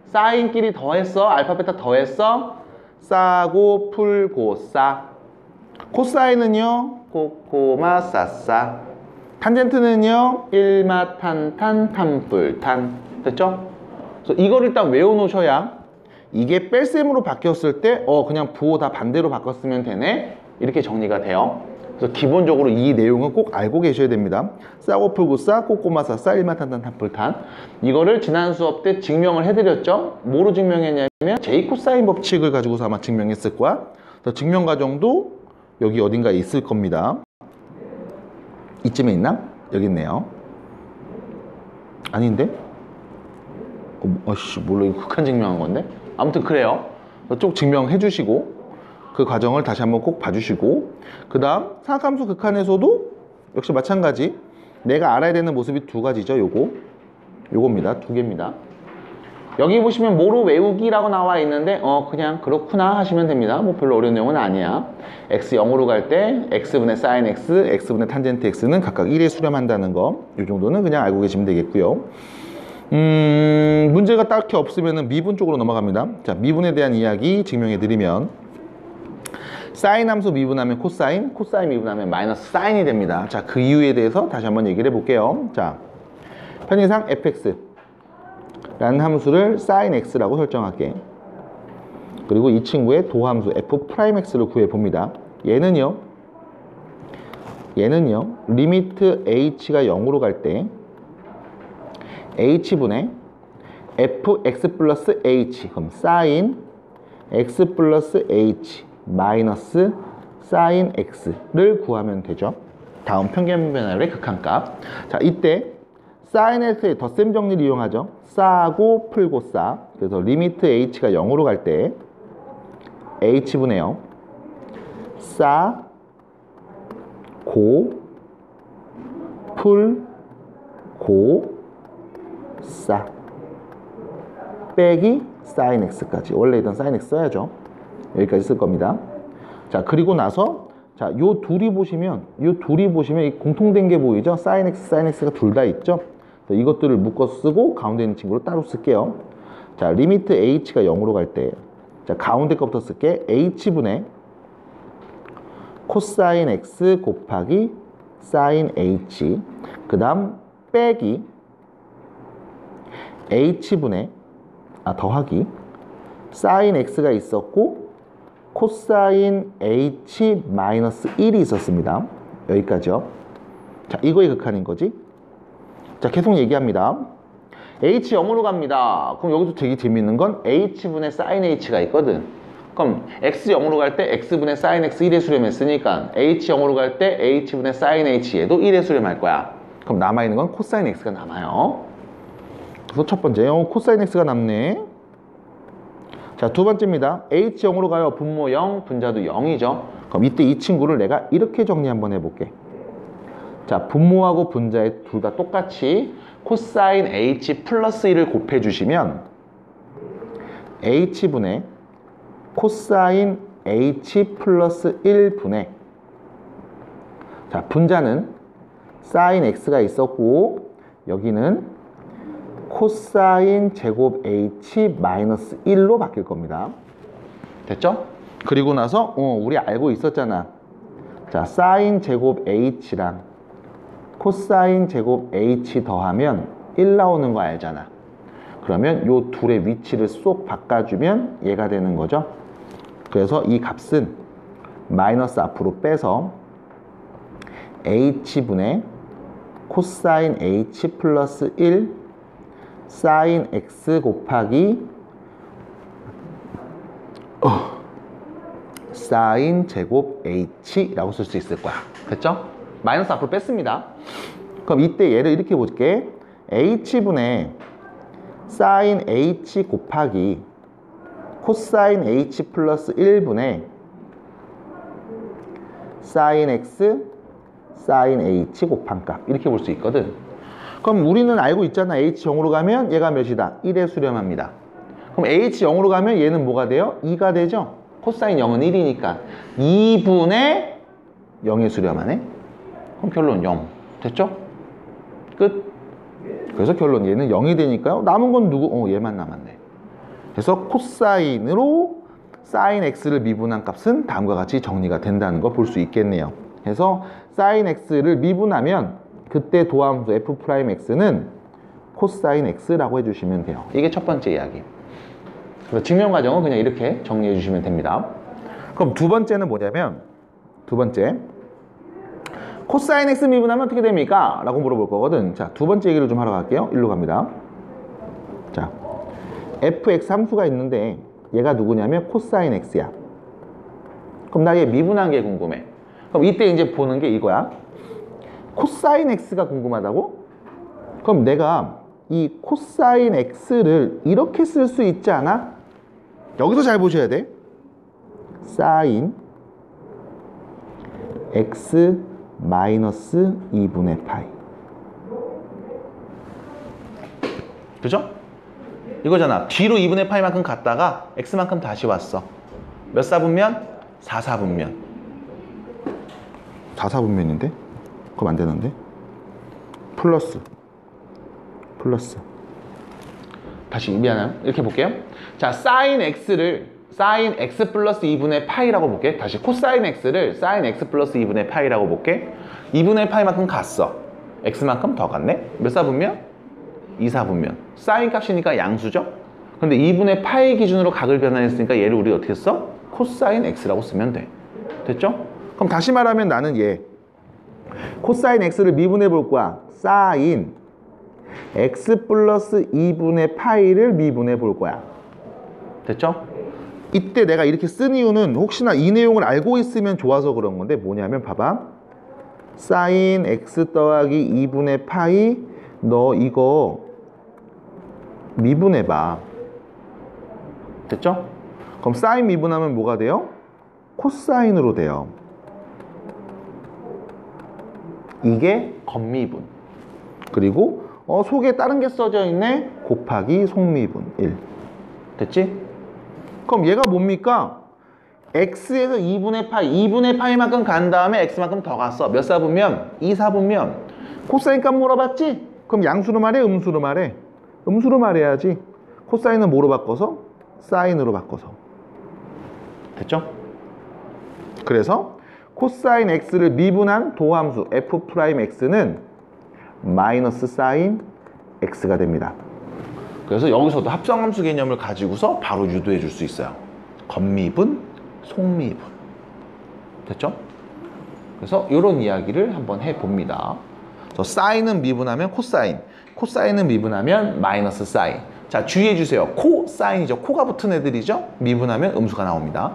사인끼리 더했어, 알파 베타 더했어, 싸고 풀고 싸. 코사인은요 꼬꼬마 싸싸. 탄젠트는요 일마탄탄 탄뿔탄. 됐죠? 그래서 이걸 일단 외워놓으셔야 이게 뺄셈으로 바뀌었을 때 그냥 부호 다 반대로 바꿨으면 되네 이렇게 정리가 돼요. 그래서 기본적으로 이 내용은 꼭 알고 계셔야 됩니다. 싸고 풀고 싸, 꼬꼬마 싸싸, 일마탄탄 탄뿔탄. 이거를 지난 수업 때 증명을 해드렸죠. 뭐로 증명했냐면 제이코사인 법칙을 가지고서 아마 증명했을 거야. 그래서 증명 과정도 여기 어딘가에 있을 겁니다. 이쯤에 있나? 여기 있네요. 아닌데? 몰라, 이거 극한 증명한 건데? 아무튼 그래요. 쭉 증명해 주시고 그 과정을 다시 한번 꼭 봐주시고, 그 다음 사각함수 극한에서도 역시 마찬가지 내가 알아야 되는 모습이 두 가지죠. 요겁니다. 두 개입니다. 여기 보시면 뭐로 외우기라고 나와 있는데 그냥 그렇구나 하시면 됩니다. 뭐 별로 어려운 내용은 아니야. x 0으로 갈 때 x분의 sin x, x분의 탄젠트 x는 각각 1에 수렴한다는 거, 이 정도는 그냥 알고 계시면 되겠고요. 문제가 딱히 없으면 미분 쪽으로 넘어갑니다. 자, 미분에 대한 이야기 증명해 드리면, 사인 함수 미분하면 코사인, 코사인 미분하면 마이너스 사인이 됩니다. 자, 그 이유에 대해서 다시 한번 얘기를 해볼게요. 자, 편의상 fx 라는 함수를 sin x라고 설정할게. 그리고 이 친구의 도함수 f'x를 구해봅니다. 얘는요 리미트 h가 0으로 갈 때 h분의 fx 플러스 h, 그럼 sin x 플러스 h 마이너스 sin x를 구하면 되죠. 다음 평균 변화율의 극한값. 자, 이때 sin x의 덧셈 정리를 이용하죠. 싸고 풀고 싸. 그래서 리미트 h가 0으로 갈 때 h분의 0 싸 고, 풀, 고, 싸 빼기 sin x까지. 원래 있던 sin x 써야죠. 여기까지 쓸 겁니다. 자, 그리고 나서 자, 요 둘이 보시면 이 공통된 게 보이죠? sin x, sin x가 둘 다 있죠? 이것들을 묶어 쓰고 가운데 있는 친구를 따로 쓸게요. 자, 리미트 h가 0으로 갈 때, 자, 가운데 거부터 쓸게. h분의 코사인 x 곱하기 sin h, 그 다음 빼기 h분의 더하기 sin x가 있었고 코사인 h 마이너스 1이 있었습니다. 여기까지요. 자, 이거의 극한인 거지. 자, 계속 얘기합니다. h 0으로 갑니다. 그럼 여기서 되게 재밌는 건 h분의 sin h가 있거든. 그럼 x 0으로 갈 때 x분의 sin x 1에 수렴했으니까 h 0으로 갈 때 h분의 sin h 얘도 1에 수렴할 거야. 그럼 남아있는 건 코사인 x가 남아요. 그래서 첫 번째, 코사인 x가 남네. 자, 두 번째입니다. h 0으로 가요. 분모 0, 분자도 0이죠. 그럼 이때 이 친구를 내가 이렇게 정리 한번 해볼게. 자, 분모하고 분자에 둘 다 똑같이 코사인 h 플러스 1을 곱해주시면 h분의 코사인 h 플러스 1분의, 자, 분자는 sin x가 있었고 여기는 코사인 제곱 h 마이너스 1로 바뀔 겁니다. 됐죠? 그리고 나서 우리 알고 있었잖아. 자, 사인 제곱 h랑 코사인 제곱 h 더하면 1 나오는 거 알잖아. 그러면 요 둘의 위치를 쏙 바꿔주면 얘가 되는 거죠. 그래서 이 값은 마이너스 앞으로 빼서 h분의 코사인 h 플러스 1 sin x 곱하기 sin 제곱 h라고 쓸 수 있을 거야. 됐죠? 마이너스 앞으로 뺐습니다. 그럼 이때 얘를 이렇게 볼게. h분의 sin h 곱하기 코사인 h 플러스 1분의 sin x sin h 곱한 값, 이렇게 볼 수 있거든. 그럼 우리는 알고 있잖아. h 0으로 가면 얘가 몇이다? 1에 수렴합니다. 그럼 h 0으로 가면 얘는 뭐가 돼요? 2가 되죠? 코사인 0은 1이니까 2분의 0에 수렴하네. 그럼 결론 0. 됐죠? 끝. 그래서 결론 얘는 0이 되니까요. 남은 건 누구? 얘만 남았네. 그래서 코사인으로 sin x를 미분한 값은 다음과 같이 정리가 된다는 거 볼 수 있겠네요. 그래서 sin x를 미분하면 그때 도함수 f'x는 코사인 x라고 해주시면 돼요. 이게 첫 번째 이야기. 그래서 증명 과정은 그냥 이렇게 정리해 주시면 됩니다. 그럼 두 번째는 뭐냐면, 두 번째, 코사인 x 미분하면 어떻게 됩니까? 라고 물어볼 거거든. 자, 두 번째 얘기를 좀 하러 갈게요. 일로 갑니다. 자, fx 함수가 있는데 얘가 누구냐면 코사인 x야. 그럼 나 얘 미분한 게 궁금해. 그럼 이때 이제 보는 게 이거야. 코사인 x가 궁금하다고? 그럼 내가 이 코사인 x를 이렇게 쓸 수 있지 않아? 여기서 잘 보셔야 돼. 사인 x 마이너스 2분의 파이. 그죠? 이거잖아. 뒤로 2분의 파이만큼 갔다가 x만큼 다시 왔어. 몇 사분면? 4사분면. 4사분면인데? 그럼 안 되는데? 플러스 다시 미안해요. 이렇게 볼게요. 자, sin x를 sin x 플러스 2분의 파이라고 볼게. 다시 코사인 x를 sin x 플러스 2분의 파이라고 볼게. 2분의 파이만큼 갔어. x만큼 더 갔네. 몇 사분면? 2사분면. sin 값이니까 양수죠. 근데 2분의 파이 기준으로 각을 변환했으니까 얘를 우리 어떻게 써? 코사인 x라고 쓰면 돼. 됐죠? 그럼 다시 말하면 나는 얘 코사인 x를 미분해 볼 거야. 사인 x 플러스 2분의 파이를 미분해 볼 거야. 됐죠? 이때 내가 이렇게 쓴 이유는 혹시나 이 내용을 알고 있으면 좋아서 그런 건데, 뭐냐면 봐봐. 사인 x 더하기 2분의 파이, 너 이거 미분해 봐. 됐죠? 그럼 사인 미분하면 뭐가 돼요? 코사인으로 돼요. 이게 건미분. 그리고 속에 다른 게 써져 있네. 곱하기 속미분 1. 됐지? 그럼 얘가 뭡니까? x에서 2분의 파이, 2분의 파이만큼 간 다음에 x만큼 더 갔어. 몇 사분면? 2사분면. 코사인 값 물어봤지? 그럼 양수로 말해? 음수로 말해? 음수로 말해야지. 코사인은 뭐로 바꿔서? 사인으로 바꿔서. 됐죠? 그래서 코사인 x를 미분한 도함수 f'x는 마이너스 사인 x가 됩니다. 그래서 여기서도 합성함수 개념을 가지고서 바로 유도해 줄 수 있어요. 건미분, 속미분. 됐죠? 그래서 이런 이야기를 한번 해봅니다. 사인은 미분하면 코사인, 코사인은 미분하면 마이너스 사인. 자, 주의해 주세요. 코사인이죠. 코가 붙은 애들이죠. 미분하면 음수가 나옵니다.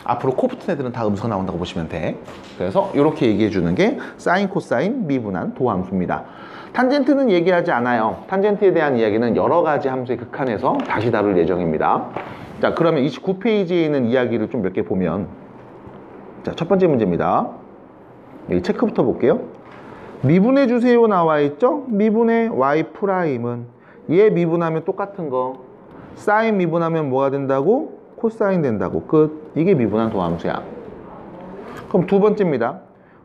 앞으로 코 붙은 애들은 다 음수가 나온다고 보시면 돼. 그래서 이렇게 얘기해 주는 게 사인, 코사인, 미분한 도함수입니다. 탄젠트는 얘기하지 않아요. 탄젠트에 대한 이야기는 여러 가지 함수의 극한에서 다시 다룰 예정입니다. 자, 그러면 29페이지에 있는 이야기를 좀 몇 개 보면, 자, 첫 번째 문제입니다. 여기 체크부터 볼게요. 미분해 주세요 나와 있죠? 미분해 y''은 얘 미분하면 똑같은 거. 사인 미분하면 뭐가 된다고? 코사인 된다고. 끝. 이게 미분한 도함수야. 그럼 두 번째입니다.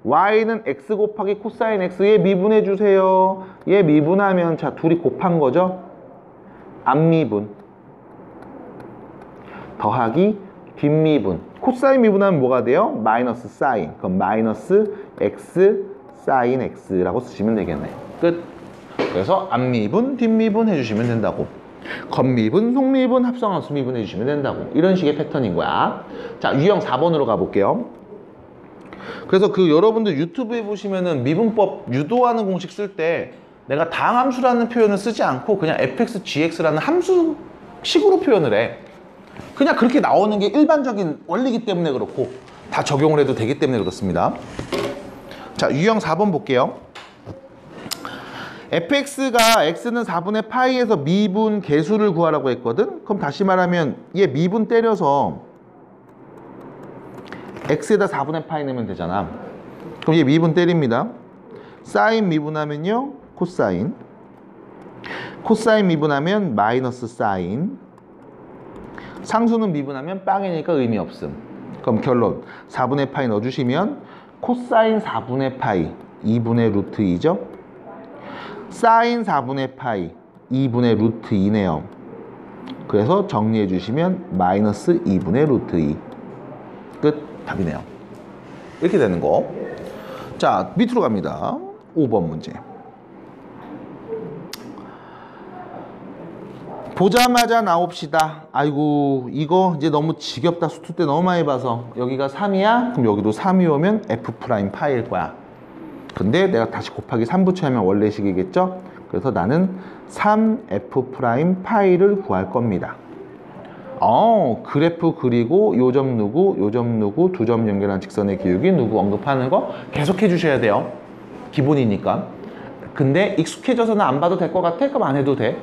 y는 x 곱하기 코사인 x. 얘 미분해 주세요. 얘 미분하면 자, 둘이 곱한 거죠? 앞미분 더하기 뒷미분. 코사인 미분하면 뭐가 돼요? 마이너스 사인. 그럼 마이너스 x 사인 x라고 쓰시면 되겠네. 끝. 그래서 앞미분, 뒷미분 해주시면 된다고. 건미분, 속미분, 합성함수 미분 해주시면 된다고. 이런 식의 패턴인 거야. 자, 유형 4번으로 가볼게요. 그래서 여러분들 유튜브에 보시면은 미분법 유도하는 공식 쓸 때 내가 다항함수라는 표현을 쓰지 않고 그냥 fx, gx라는 함수식으로 표현을 해. 그냥 그렇게 나오는 게 일반적인 원리이기 때문에 그렇고 다 적용을 해도 되기 때문에 그렇습니다. 자, 유형 4번 볼게요. fx가 x는 4분의 파이에서 미분 개수를 구하라고 했거든. 그럼 다시 말하면 얘 미분 때려서 x에다 4분의 파이 넣으면 되잖아. 그럼 얘 미분 때립니다. 사인 미분하면요 코사인, 코사인 미분하면 마이너스 사인, 상수는 미분하면 빵이니까 의미 없음. 그럼 결론 4분의 파이 넣어주시면 코사인 4분의 파이 2분의 루트 2죠. 사인 4분의 파이 2분의 루트 2네요. 그래서 정리해 주시면 마이너스 2분의 루트 2. 끝. 답이네요. 이렇게 되는 거. 자, 밑으로 갑니다. 5번 문제. 보자마자 나옵시다. 아이고, 이거 이제 너무 지겹다. 수투 때 너무 많이 봐서. 여기가 3이야? 그럼 여기도 3이 오면 F'파일 거야. 근데 내가 다시 곱하기 3 붙여야 하면 원래식이겠죠? 그래서 나는 3F'파이를 구할 겁니다. 그래프 그리고 요점 누구, 요점 누구, 두 점 연결한 직선의 기울기 누구 언급하는 거 계속 해주셔야 돼요. 기본이니까. 근데 익숙해져서는 안 봐도 될 것 같아? 그럼 안 해도 돼.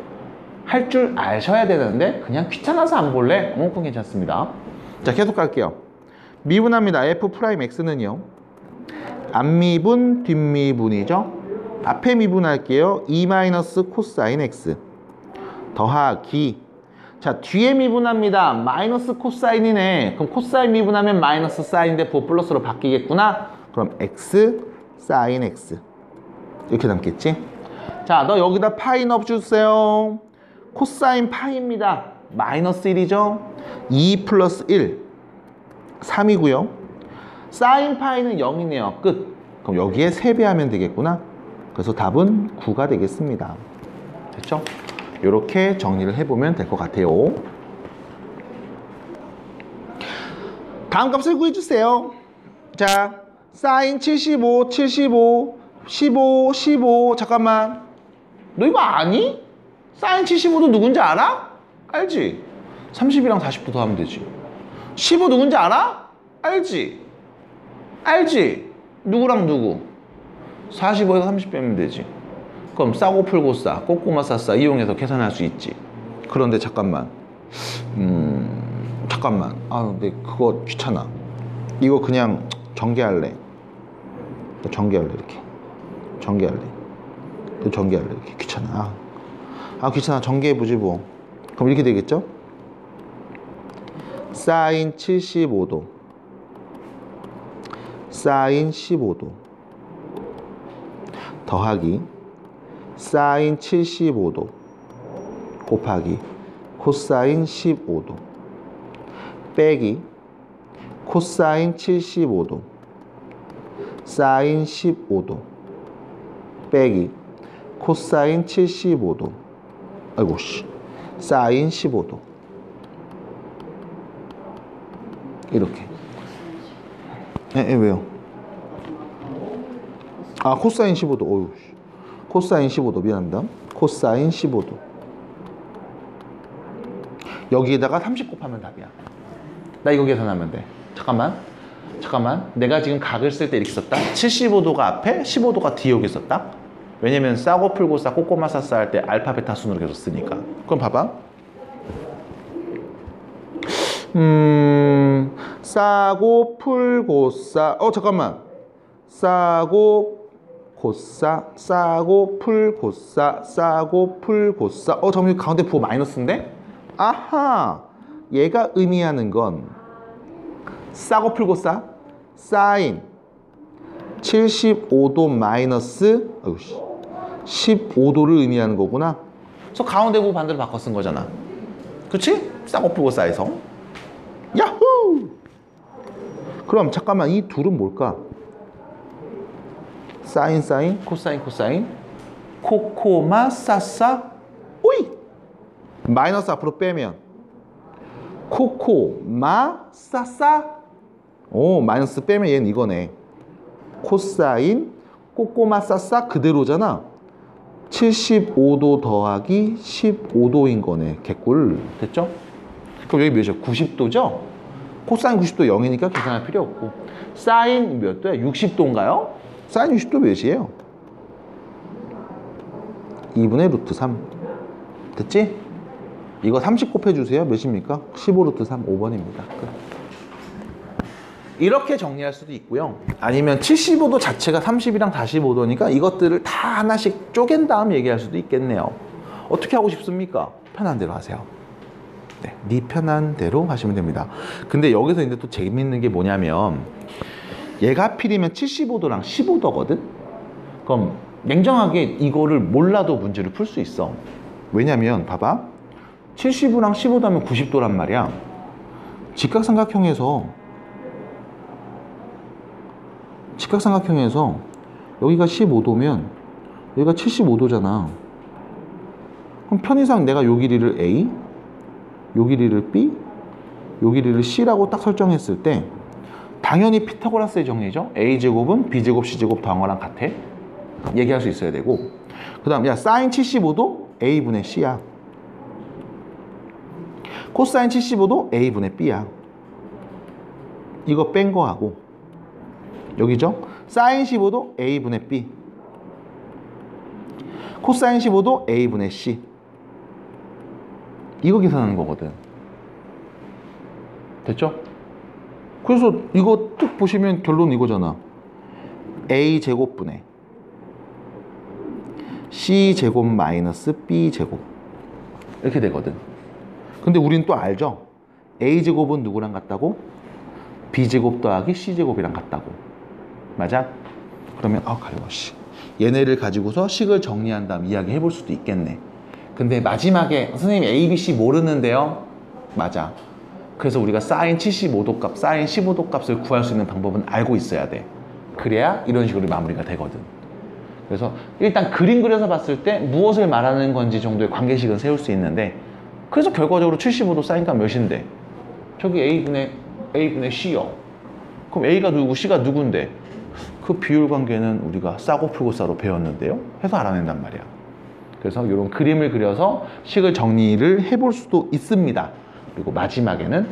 할 줄 아셔야 되는데 그냥 귀찮아서 안 볼래? 그건 괜찮습니다. 자, 계속 갈게요. 미분합니다. F'X는요. 앞미분, 뒷미분이죠. 앞에 미분할게요. 2 마이너스 코사인 X 더하기, 자, 뒤에 미분합니다. 마이너스 코사인이네. 그럼 코사인 미분하면 마이너스 사인인데 부호 플러스로 바뀌겠구나. 그럼 X 사인 X 이렇게 남겠지. 자, 너 여기다 파이 넣어주세요. 코사인 파이입니다. 마이너스 1이죠. 2 플러스 1 3이고요. 사인 파이는 0이네요. 끝. 그럼 여기에 3배 하면 되겠구나. 그래서 답은 9가 되겠습니다. 됐죠? 이렇게 정리를 해보면 될 것 같아요. 다음 값을 구해주세요. 자, 사인 75, 75, 15, 15. 잠깐만. 너 이거 아니? 사인 75도 누군지 알아? 알지? 30이랑 40도 더하면 되지. 15 누군지 알아? 알지? 알지? 누구랑 누구? 45에서 30 빼면 되지. 그럼 싸고 풀고 싸, 꼬꼬마 싸 이용해서 계산할 수 있지. 그런데 잠깐만. 잠깐만. 근데 그거 귀찮아. 이거 그냥 전개할래. 또 전개할래 이렇게. 전개할래. 또 전개할래 이렇게. 귀찮아. 귀찮아. 전개해보지 뭐. 그럼 이렇게 되겠죠? 사인 75도 사인 15도 더하기 사인 75도 곱하기 코사인 15도 빼기 코사인 75도 사인 15도 빼기 코사인 75도 아이고 씨 사인 15도 이렇게. 왜요? 코사인 15도. 어휴. 코사인 15도. 미안합니다. 코사인 15도. 여기에다가 30 곱하면 답이야. 나 이거 계산하면 돼. 잠깐만. 내가 지금 각을 쓸 때 이렇게 썼다. 75도가 앞에, 15도가 뒤에 여기 썼다. 왜냐면 싸고 풀고 싸, 꼬꼬마 싸 할 때 알파, 베타 순으로 계속 쓰니까. 그럼 봐봐. 싸고 풀고 싸. 잠깐만. 싸고 고싸, 싸고 풀고 싸, 싸고 풀고 싸. 잠깐만, 가운데 부호 마이너스인데? 아하! 얘가 의미하는 건 싸고 풀고 싸, 사인 75도 마이너스 15도를 의미하는 거구나. 그래서 가운데 부호 반대로 바꿔 쓴 거잖아. 그치? 싸고 풀고 싸에서. 야호! 그럼 잠깐만, 이 둘은 뭘까? 사인 사인 코사인 코사인 코코마 싸싸 오이 마이너스 앞으로 빼면 코코마 싸싸 마이너스 빼면 얘는 이거네. 코사인 꼬꼬마 싸싸 그대로잖아. 75도 더하기 15도인 거네. 개꿀. 됐죠? 그럼 여기 몇이야? 90도죠? 코사인 90도 0이니까 계산할 필요 없고. 사인 몇 도야? 60도인가요? 사인 60도 몇이에요? 2분의 루트 3. 됐지? 이거 30 곱해주세요. 몇입니까? 15 루트 3, 5번입니다. 이렇게 정리할 수도 있고요. 아니면 75도 자체가 30이랑 45도니까 이것들을 다 하나씩 쪼갠 다음 얘기할 수도 있겠네요. 어떻게 하고 싶습니까? 편한 대로 하세요. 네 편한 대로 하시면 됩니다. 근데 여기서 이제 또 재밌는 게 뭐냐면 얘가 하필이면 75도랑 15도거든? 그럼 냉정하게 이거를 몰라도 문제를 풀 수 있어. 왜냐면 봐봐. 75랑 15도면 90도란 말이야. 직각삼각형에서 여기가 15도면 여기가 75도잖아. 그럼 편의상 내가 요 길이를 A, 요 길이를 B, 요 길이를 C라고 딱 설정했을 때 당연히 피타고라스의 정리죠. A제곱은 B제곱 C제곱 더한 거랑 같아. 얘기할 수 있어야 되고, 그 다음 사인 75도 A분의 C야. 코사인 75도 A분의 B야. 이거 뺀 거하고 여기죠. 사인 15도 A분의 B, 코사인 15도 A분의 C. 이거 계산하는 거거든. 됐죠? 그래서 이거 쭉 보시면 결론 이거잖아. A제곱분의 C제곱 마이너스 B제곱 이렇게 되거든. 근데 우린 또 알죠? A제곱은 누구랑 같다고? B제곱 더하기 C제곱이랑 같다고. 맞아? 그러면 가려워. 얘네를 가지고서 식을 정리한 다음 이야기 해볼 수도 있겠네. 근데 마지막에 선생님 A, B, C 모르는데요? 맞아. 그래서 우리가 사인 75도 값, 사인 15도 값을 구할 수 있는 방법은 알고 있어야 돼. 그래야 이런 식으로 마무리가 되거든. 그래서 일단 그림 그려서 봤을 때 무엇을 말하는 건지 정도의 관계식은 세울 수 있는데, 그래서 결과적으로 75도 사인값 몇인데? 저기 A분의 C요. 그럼 A가 누구고 C가 누군데? 그 비율 관계는 우리가 싸고 풀고 싸로 배웠는데요? 해서 알아낸단 말이야. 그래서 이런 그림을 그려서 식을 정리를 해볼 수도 있습니다. 그리고 마지막에는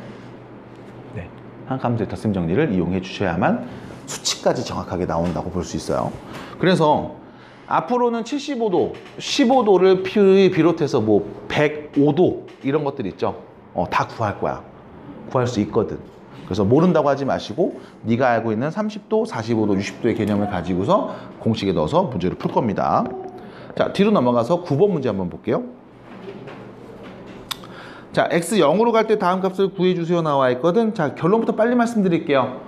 한감수의 덧셈 정리를 이용해 주셔야만 수치까지 정확하게 나온다고 볼 수 있어요. 그래서 앞으로는 75도, 15도를 비롯해서 뭐 105도 이런 것들 있죠. 다 구할 거야. 구할 수 있거든. 그래서 모른다고 하지 마시고 네가 알고 있는 30도, 45도, 60도의 개념을 가지고서 공식에 넣어서 문제를 풀 겁니다. 자, 뒤로 넘어가서 9번 문제 한번 볼게요. 자, x 0으로 갈 때 다음 값을 구해주세요 나와 있거든. 자, 결론부터 빨리 말씀드릴게요.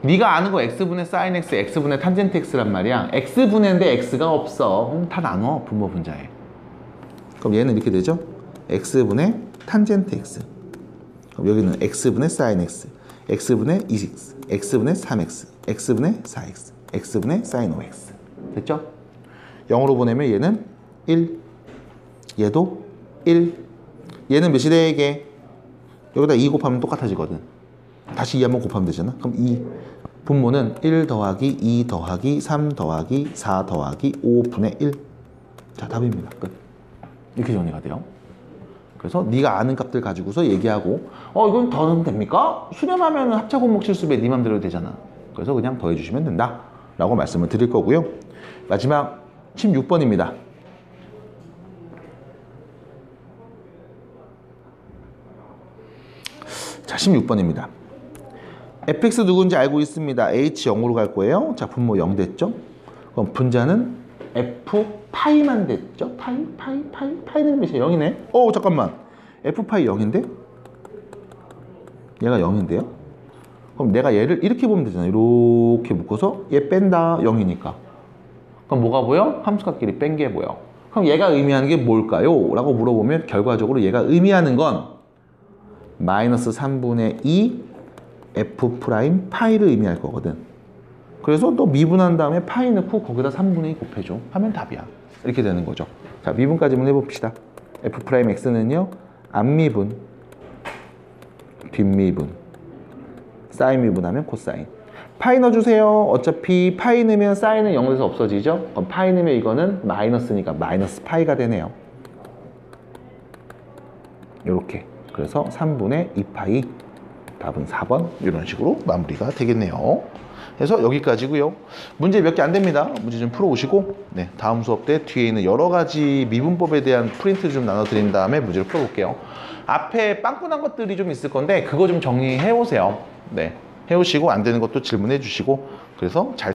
네가 아는 거 x분의 sin x, x분의 탄젠트 x란 말이야. x분의인데 x가 없어. 그럼 다 나눠, 분모 분자에. 그럼 얘는 이렇게 되죠. x분의 탄젠트 x. 그럼 여기는 x분의 sin x, x분의 2x, x분의 3x, x분의 4x, x분의 sin 5x. 됐죠? 0으로 보내면 얘는 1, 얘도 1. 얘는 몇이 돼, 이게? 여기다 2 곱하면 똑같아지거든. 다시 2 한번 곱하면 되잖아. 그럼 2. 분모는 1 더하기 2 더하기 3 더하기 4 더하기 5분의 1. 자, 답입니다. 끝. 이렇게 정리가 돼요. 그래서 네가 아는 값들 가지고서 얘기하고 이건 더 넣으면 됩니까? 수렴하면 합차 곱목 실수배 네 맘대로 되잖아. 그래서 그냥 더해주시면 된다 라고 말씀을 드릴 거고요. 마지막 16번입니다. 자, 16번입니다. fx 누군지 알고 있습니다. h 0으로 갈 거예요. 자, 분모 0 됐죠? 그럼 분자는 f 파이만 됐죠? 파이는 몇이야? 0이네? 잠깐만. f 파이 0인데? 얘가 0인데요? 그럼 내가 얘를 이렇게 보면 되잖아. 이렇게 묶어서 얘 뺀다. 0이니까. 그럼 뭐가 보여? 함수값끼리 뺀 게 보여. 그럼 얘가 의미하는 게 뭘까요? 라고 물어보면 결과적으로 얘가 의미하는 건 마이너스 3분의 2 f 프라임 파이를 의미할 거거든. 그래서 너 미분한 다음에 파이 넣고 거기다 3분의 2 곱해줘 하면 답이야. 이렇게 되는 거죠. 자, 미분까지만 해봅시다. f 프라임 x는요, 앞미분, 뒷미분, 사인 미분하면 코사인. 파이 넣어주세요. 어차피 파이 넣으면 사인은 0에서 없어지죠. 그럼 파이 넣으면 이거는 마이너스니까 마이너스 파이가 되네요. 이렇게. 그래서 3분의 2파이, 답은 4번. 이런 식으로 마무리가 되겠네요. 그래서 여기까지고요. 문제 몇 개 안 됩니다. 문제 좀 풀어오시고, 네, 다음 수업 때 뒤에 있는 여러 가지 미분법에 대한 프린트 좀 나눠드린 다음에 문제를 풀어볼게요. 앞에 빵꾸난 것들이 좀 있을 건데 그거 좀 정리해 오세요. 네, 해오시고 안 되는 것도 질문해 주시고, 그래서 잘